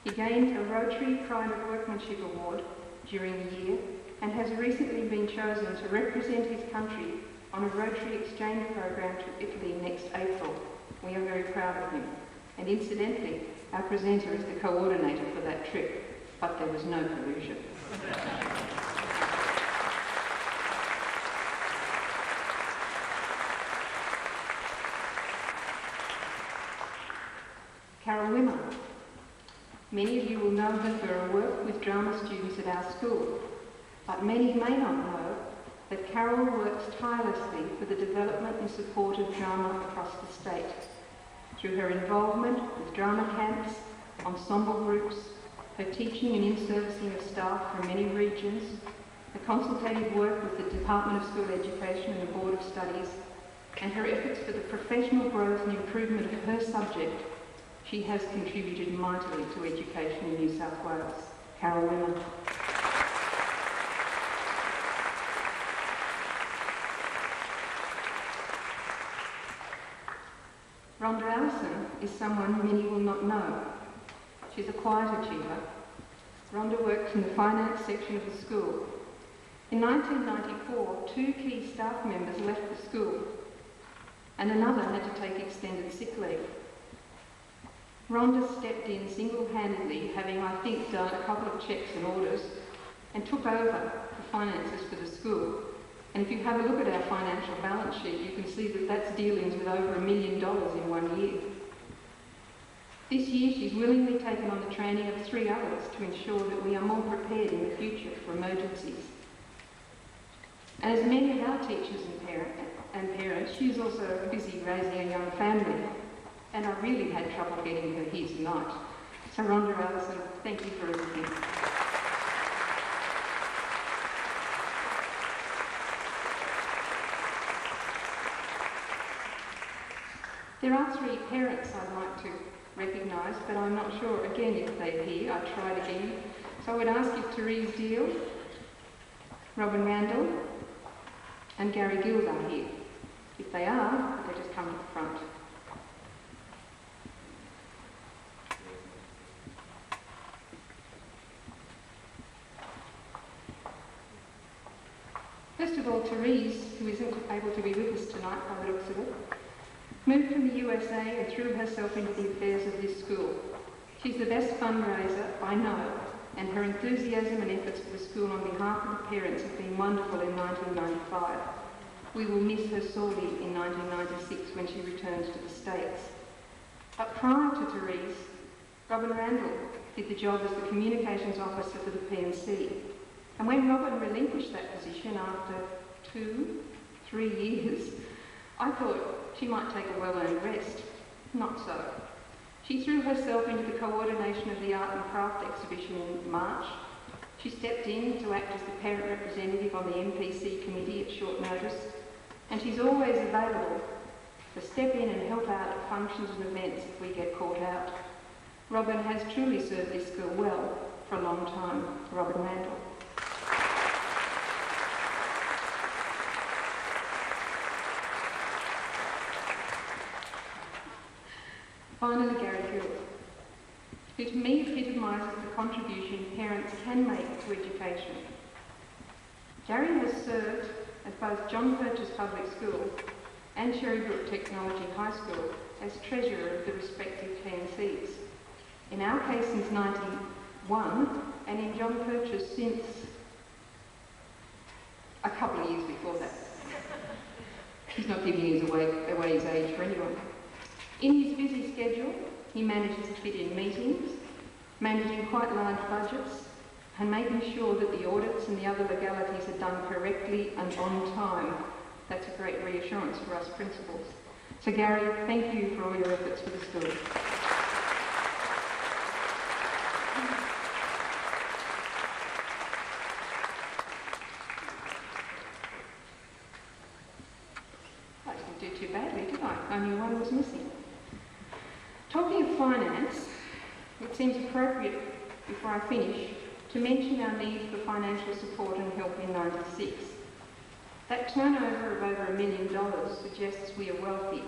He gained a Rotary Pride of Workmanship Award during the year and has recently been chosen to represent his country on a Rotary exchange program to Italy next April. We are very proud of him. And incidentally, our presenter is the coordinator for that trip, but there was no collusion. Carol Wimmer. Many of you will know her for her work with drama students at our school, but many may not know that Carol works tirelessly for the development and support of drama across the state. Through her involvement with drama camps, ensemble groups, her teaching and in-servicing of staff from many regions, the consultative work with the Department of School Education and the Board of Studies, and her efforts for the professional growth and improvement of her subject, she has contributed mightily to education in New South Wales. Carol Wimmer. Rhonda Allison is someone many will not know. She's a quiet achiever. Rhonda works in the finance section of the school. In 1994, 2 key staff members left the school and another had to take extended sick leave. Rhonda stepped in single-handedly, having, I think, done a couple of checks and orders, and took over the finances for the school. And if you have a look at our financial balance sheet, you can see that that's dealings with over $1 million in 1 year. This year, she's willingly taken on the training of 3 others to ensure that we are more prepared in the future for emergencies. And as many of our teachers and parents, she's also busy raising a young family. And I really had trouble getting her here tonight. So Rhonda Allison, thank you for everything. There are 3 parents I'd like to recognise, but I'm not sure again if they're here. I tried again. So I would ask if Therese Deal, Robin Randall and Gary Guild are here. If they are, they just come to the front. First of all, Therese, who isn't able to be with us tonight by the looks of it, moved from the USA and threw herself into the affairs of this school. She's the best fundraiser I know, and her enthusiasm and efforts for the school on behalf of the parents have been wonderful in 1995. We will miss her sorely in 1996 when she returns to the States. But prior to Therese, Robin Randall did the job as the communications officer for the PNC. And when Robin relinquished that position after 2-3 years, I thought she might take a well-earned rest. Not so. She threw herself into the coordination of the Art and Craft exhibition in March. She stepped in to act as the parent representative on the MPC committee at short notice, and she's always available to step in and help out at functions and events if we get caught out. Robin has truly served this school well for a long time. Robin Randall. contribution parents can make to education. Gary has served at both John Purchase Public School and Cherrybrook Technology High School as treasurer of the respective TNCs. In our case since 91, and in John Purchase since a couple of years before that. He's not giving his away his age for anyone. In his busy schedule, he manages to fit in meetings, managing quite large budgets, and making sure that the audits and the other legalities are done correctly and on time. That's a great reassurance for us principals. So Gary, thank you for all your efforts for the school. I didn't do too badly, did I? Only one was missing. Talking of finance, it seems appropriate, before I finish, to mention our need for financial support and help in '96. That turnover of over $1 million suggests we are wealthy.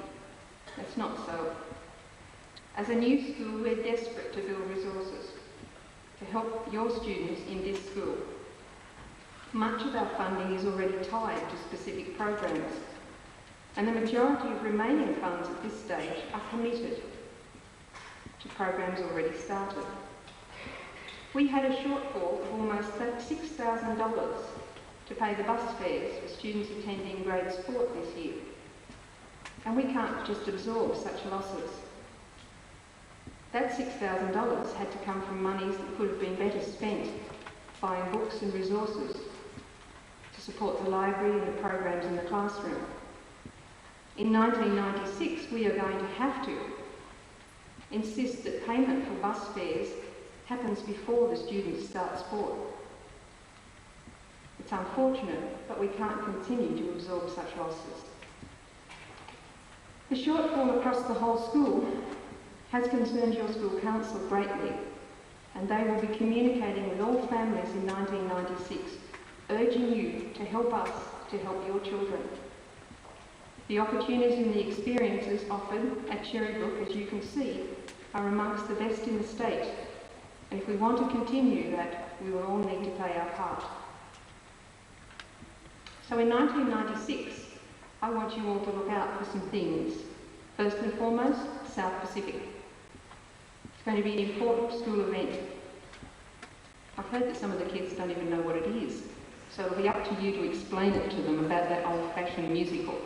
That's not so. As a new school, we're desperate to build resources to help your students in this school. Much of our funding is already tied to specific programs, and the majority of remaining funds at this stage are committed to programs already started. We had a shortfall of almost $6,000 to pay the bus fares for students attending grade sport this year. And we can't just absorb such losses. That $6,000 had to come from monies that could have been better spent buying books and resources to support the library and the programs in the classroom. In 1996, we are going to have to insist that payment for bus fares happens before the students start sport. It's unfortunate, but we can't continue to absorb such losses. The shortfall across the whole school has concerned your school council greatly, and they will be communicating with all families in 1996, urging you to help us to help your children. The opportunities and the experiences offered at Cherrybrook, as you can see, are amongst the best in the state, and if we want to continue that, we will all need to play our part. So in 1996, I want you all to look out for some things. First and foremost, South Pacific. It's going to be an important school event. I've heard that some of the kids don't even know what it is, so it'll be up to you to explain it to them about that old-fashioned musical.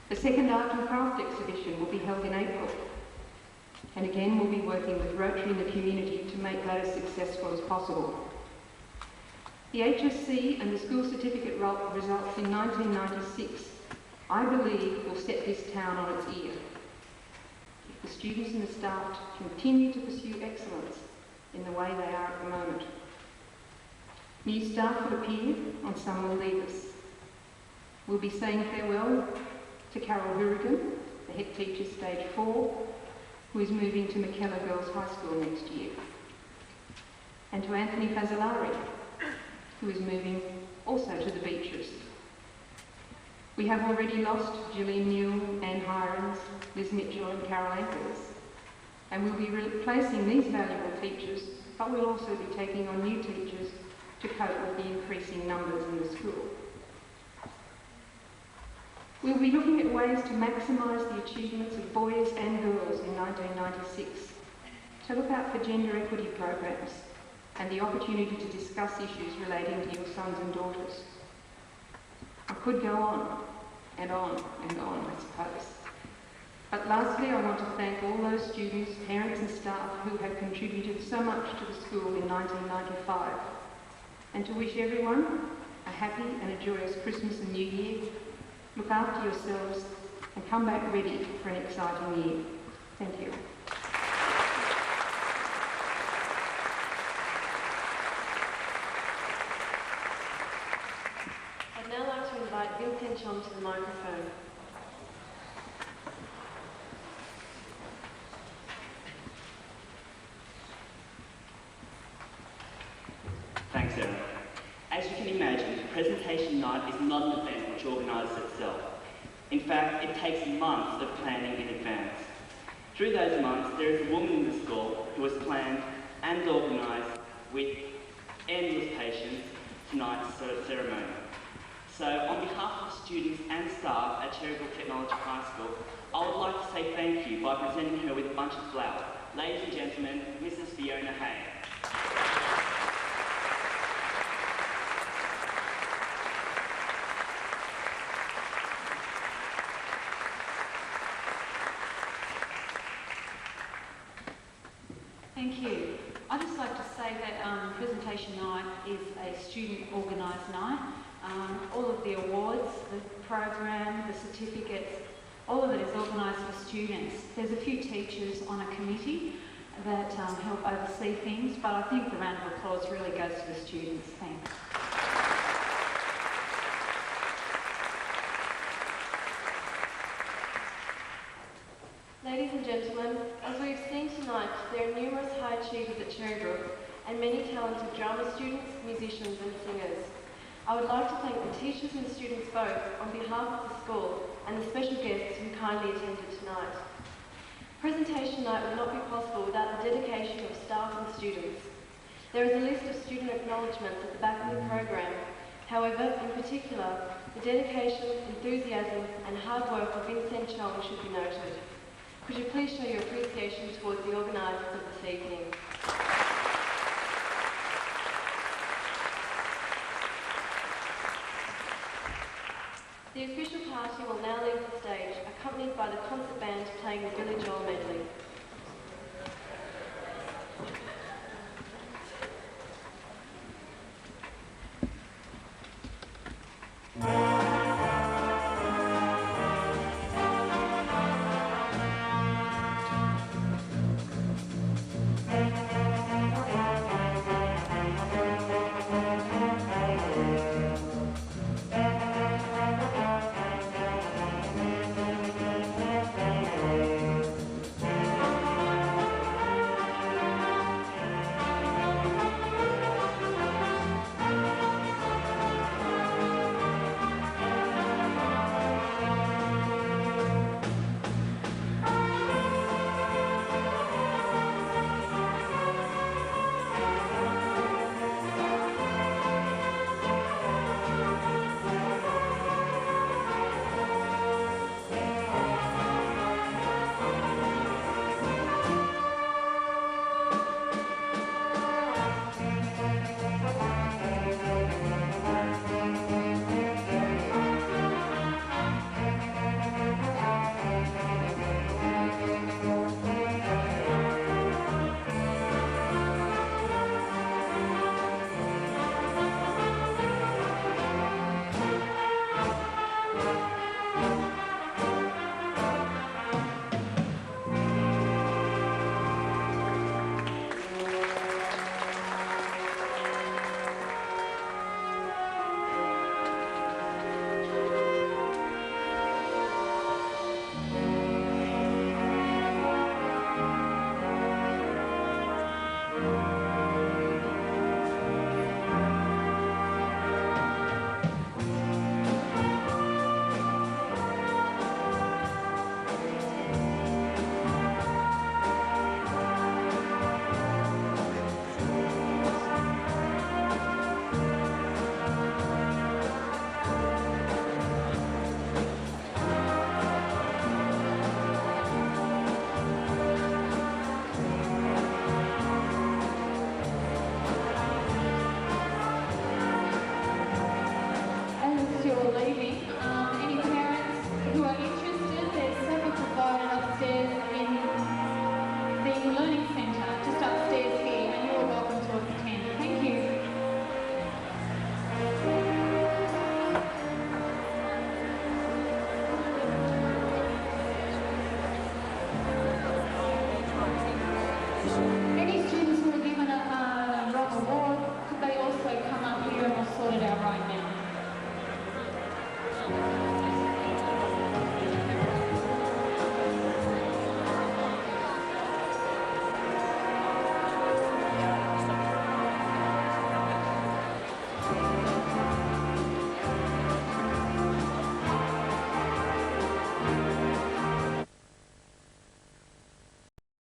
The second Art and Craft exhibition will be held in April. And again, we'll be working with Rotary in the community to make that as successful as possible. The HSC and the school certificate results in 1996, I believe, will set this town on its ear. If the students and the staff continue to pursue excellence in the way they are at the moment. New staff will appear and some will leave us. We'll be saying farewell to Carol Hurigan, the head teacher stage 4, who is moving to Mackellar Girls High School next year. And to Anthony Fazzolari, who is moving also to the Beaches. We have already lost Gillian Newell, Anne Hirons, Liz Mitchell and Carol Anchors, and we'll be replacing these valuable teachers, but we'll also be taking on new teachers to cope with the increasing numbers in the school. We'll be looking at ways to maximise the achievements of boys and girls in 1996, to look out for gender equity programs and the opportunity to discuss issues relating to your sons and daughters. I could go on and on and on, I suppose. But lastly, I want to thank all those students, parents and staff who have contributed so much to the school in 1995, and to wish everyone a happy and a joyous Christmas and New Year. Look after yourselves and come back ready for an exciting year. Thank you. I'd now like to invite Bill Penchon to the microphone. Thanks, Erin. As you can imagine, presentation night is not an event which organises itself. In fact, it takes months of planning in advance. Through those months, there is a woman in the school who has planned and organised with endless patience tonight's ceremony. So on behalf of the students and staff at Cherrybrook Technology High School, I would like to say thank you by presenting her with a bunch of flowers. Ladies and gentlemen, Mrs. Fiona Hay. Thank you. I'd just like to say that presentation night is a student organised night. All of the awards, the program, the certificates, all of it is organised for students. There's a few teachers on a committee that help oversee things, but I think the round of applause really goes to the students. Thanks. Ladies and gentlemen, as we've seen tonight, there are numerous high achievers at Cherrybrook and many talented drama students, musicians and singers. I would like to thank the teachers and students both on behalf of the school and the special guests who kindly attended tonight. Presentation night would not be possible without the dedication of staff and students. There is a list of student acknowledgements at the back of the program. However, in particular, the dedication, enthusiasm and hard work of Vincent Chong should be noted. Could you please show your appreciation towards the organisers of this evening? The official party will now leave the stage, accompanied by the concert band playing the Billy Joel medley.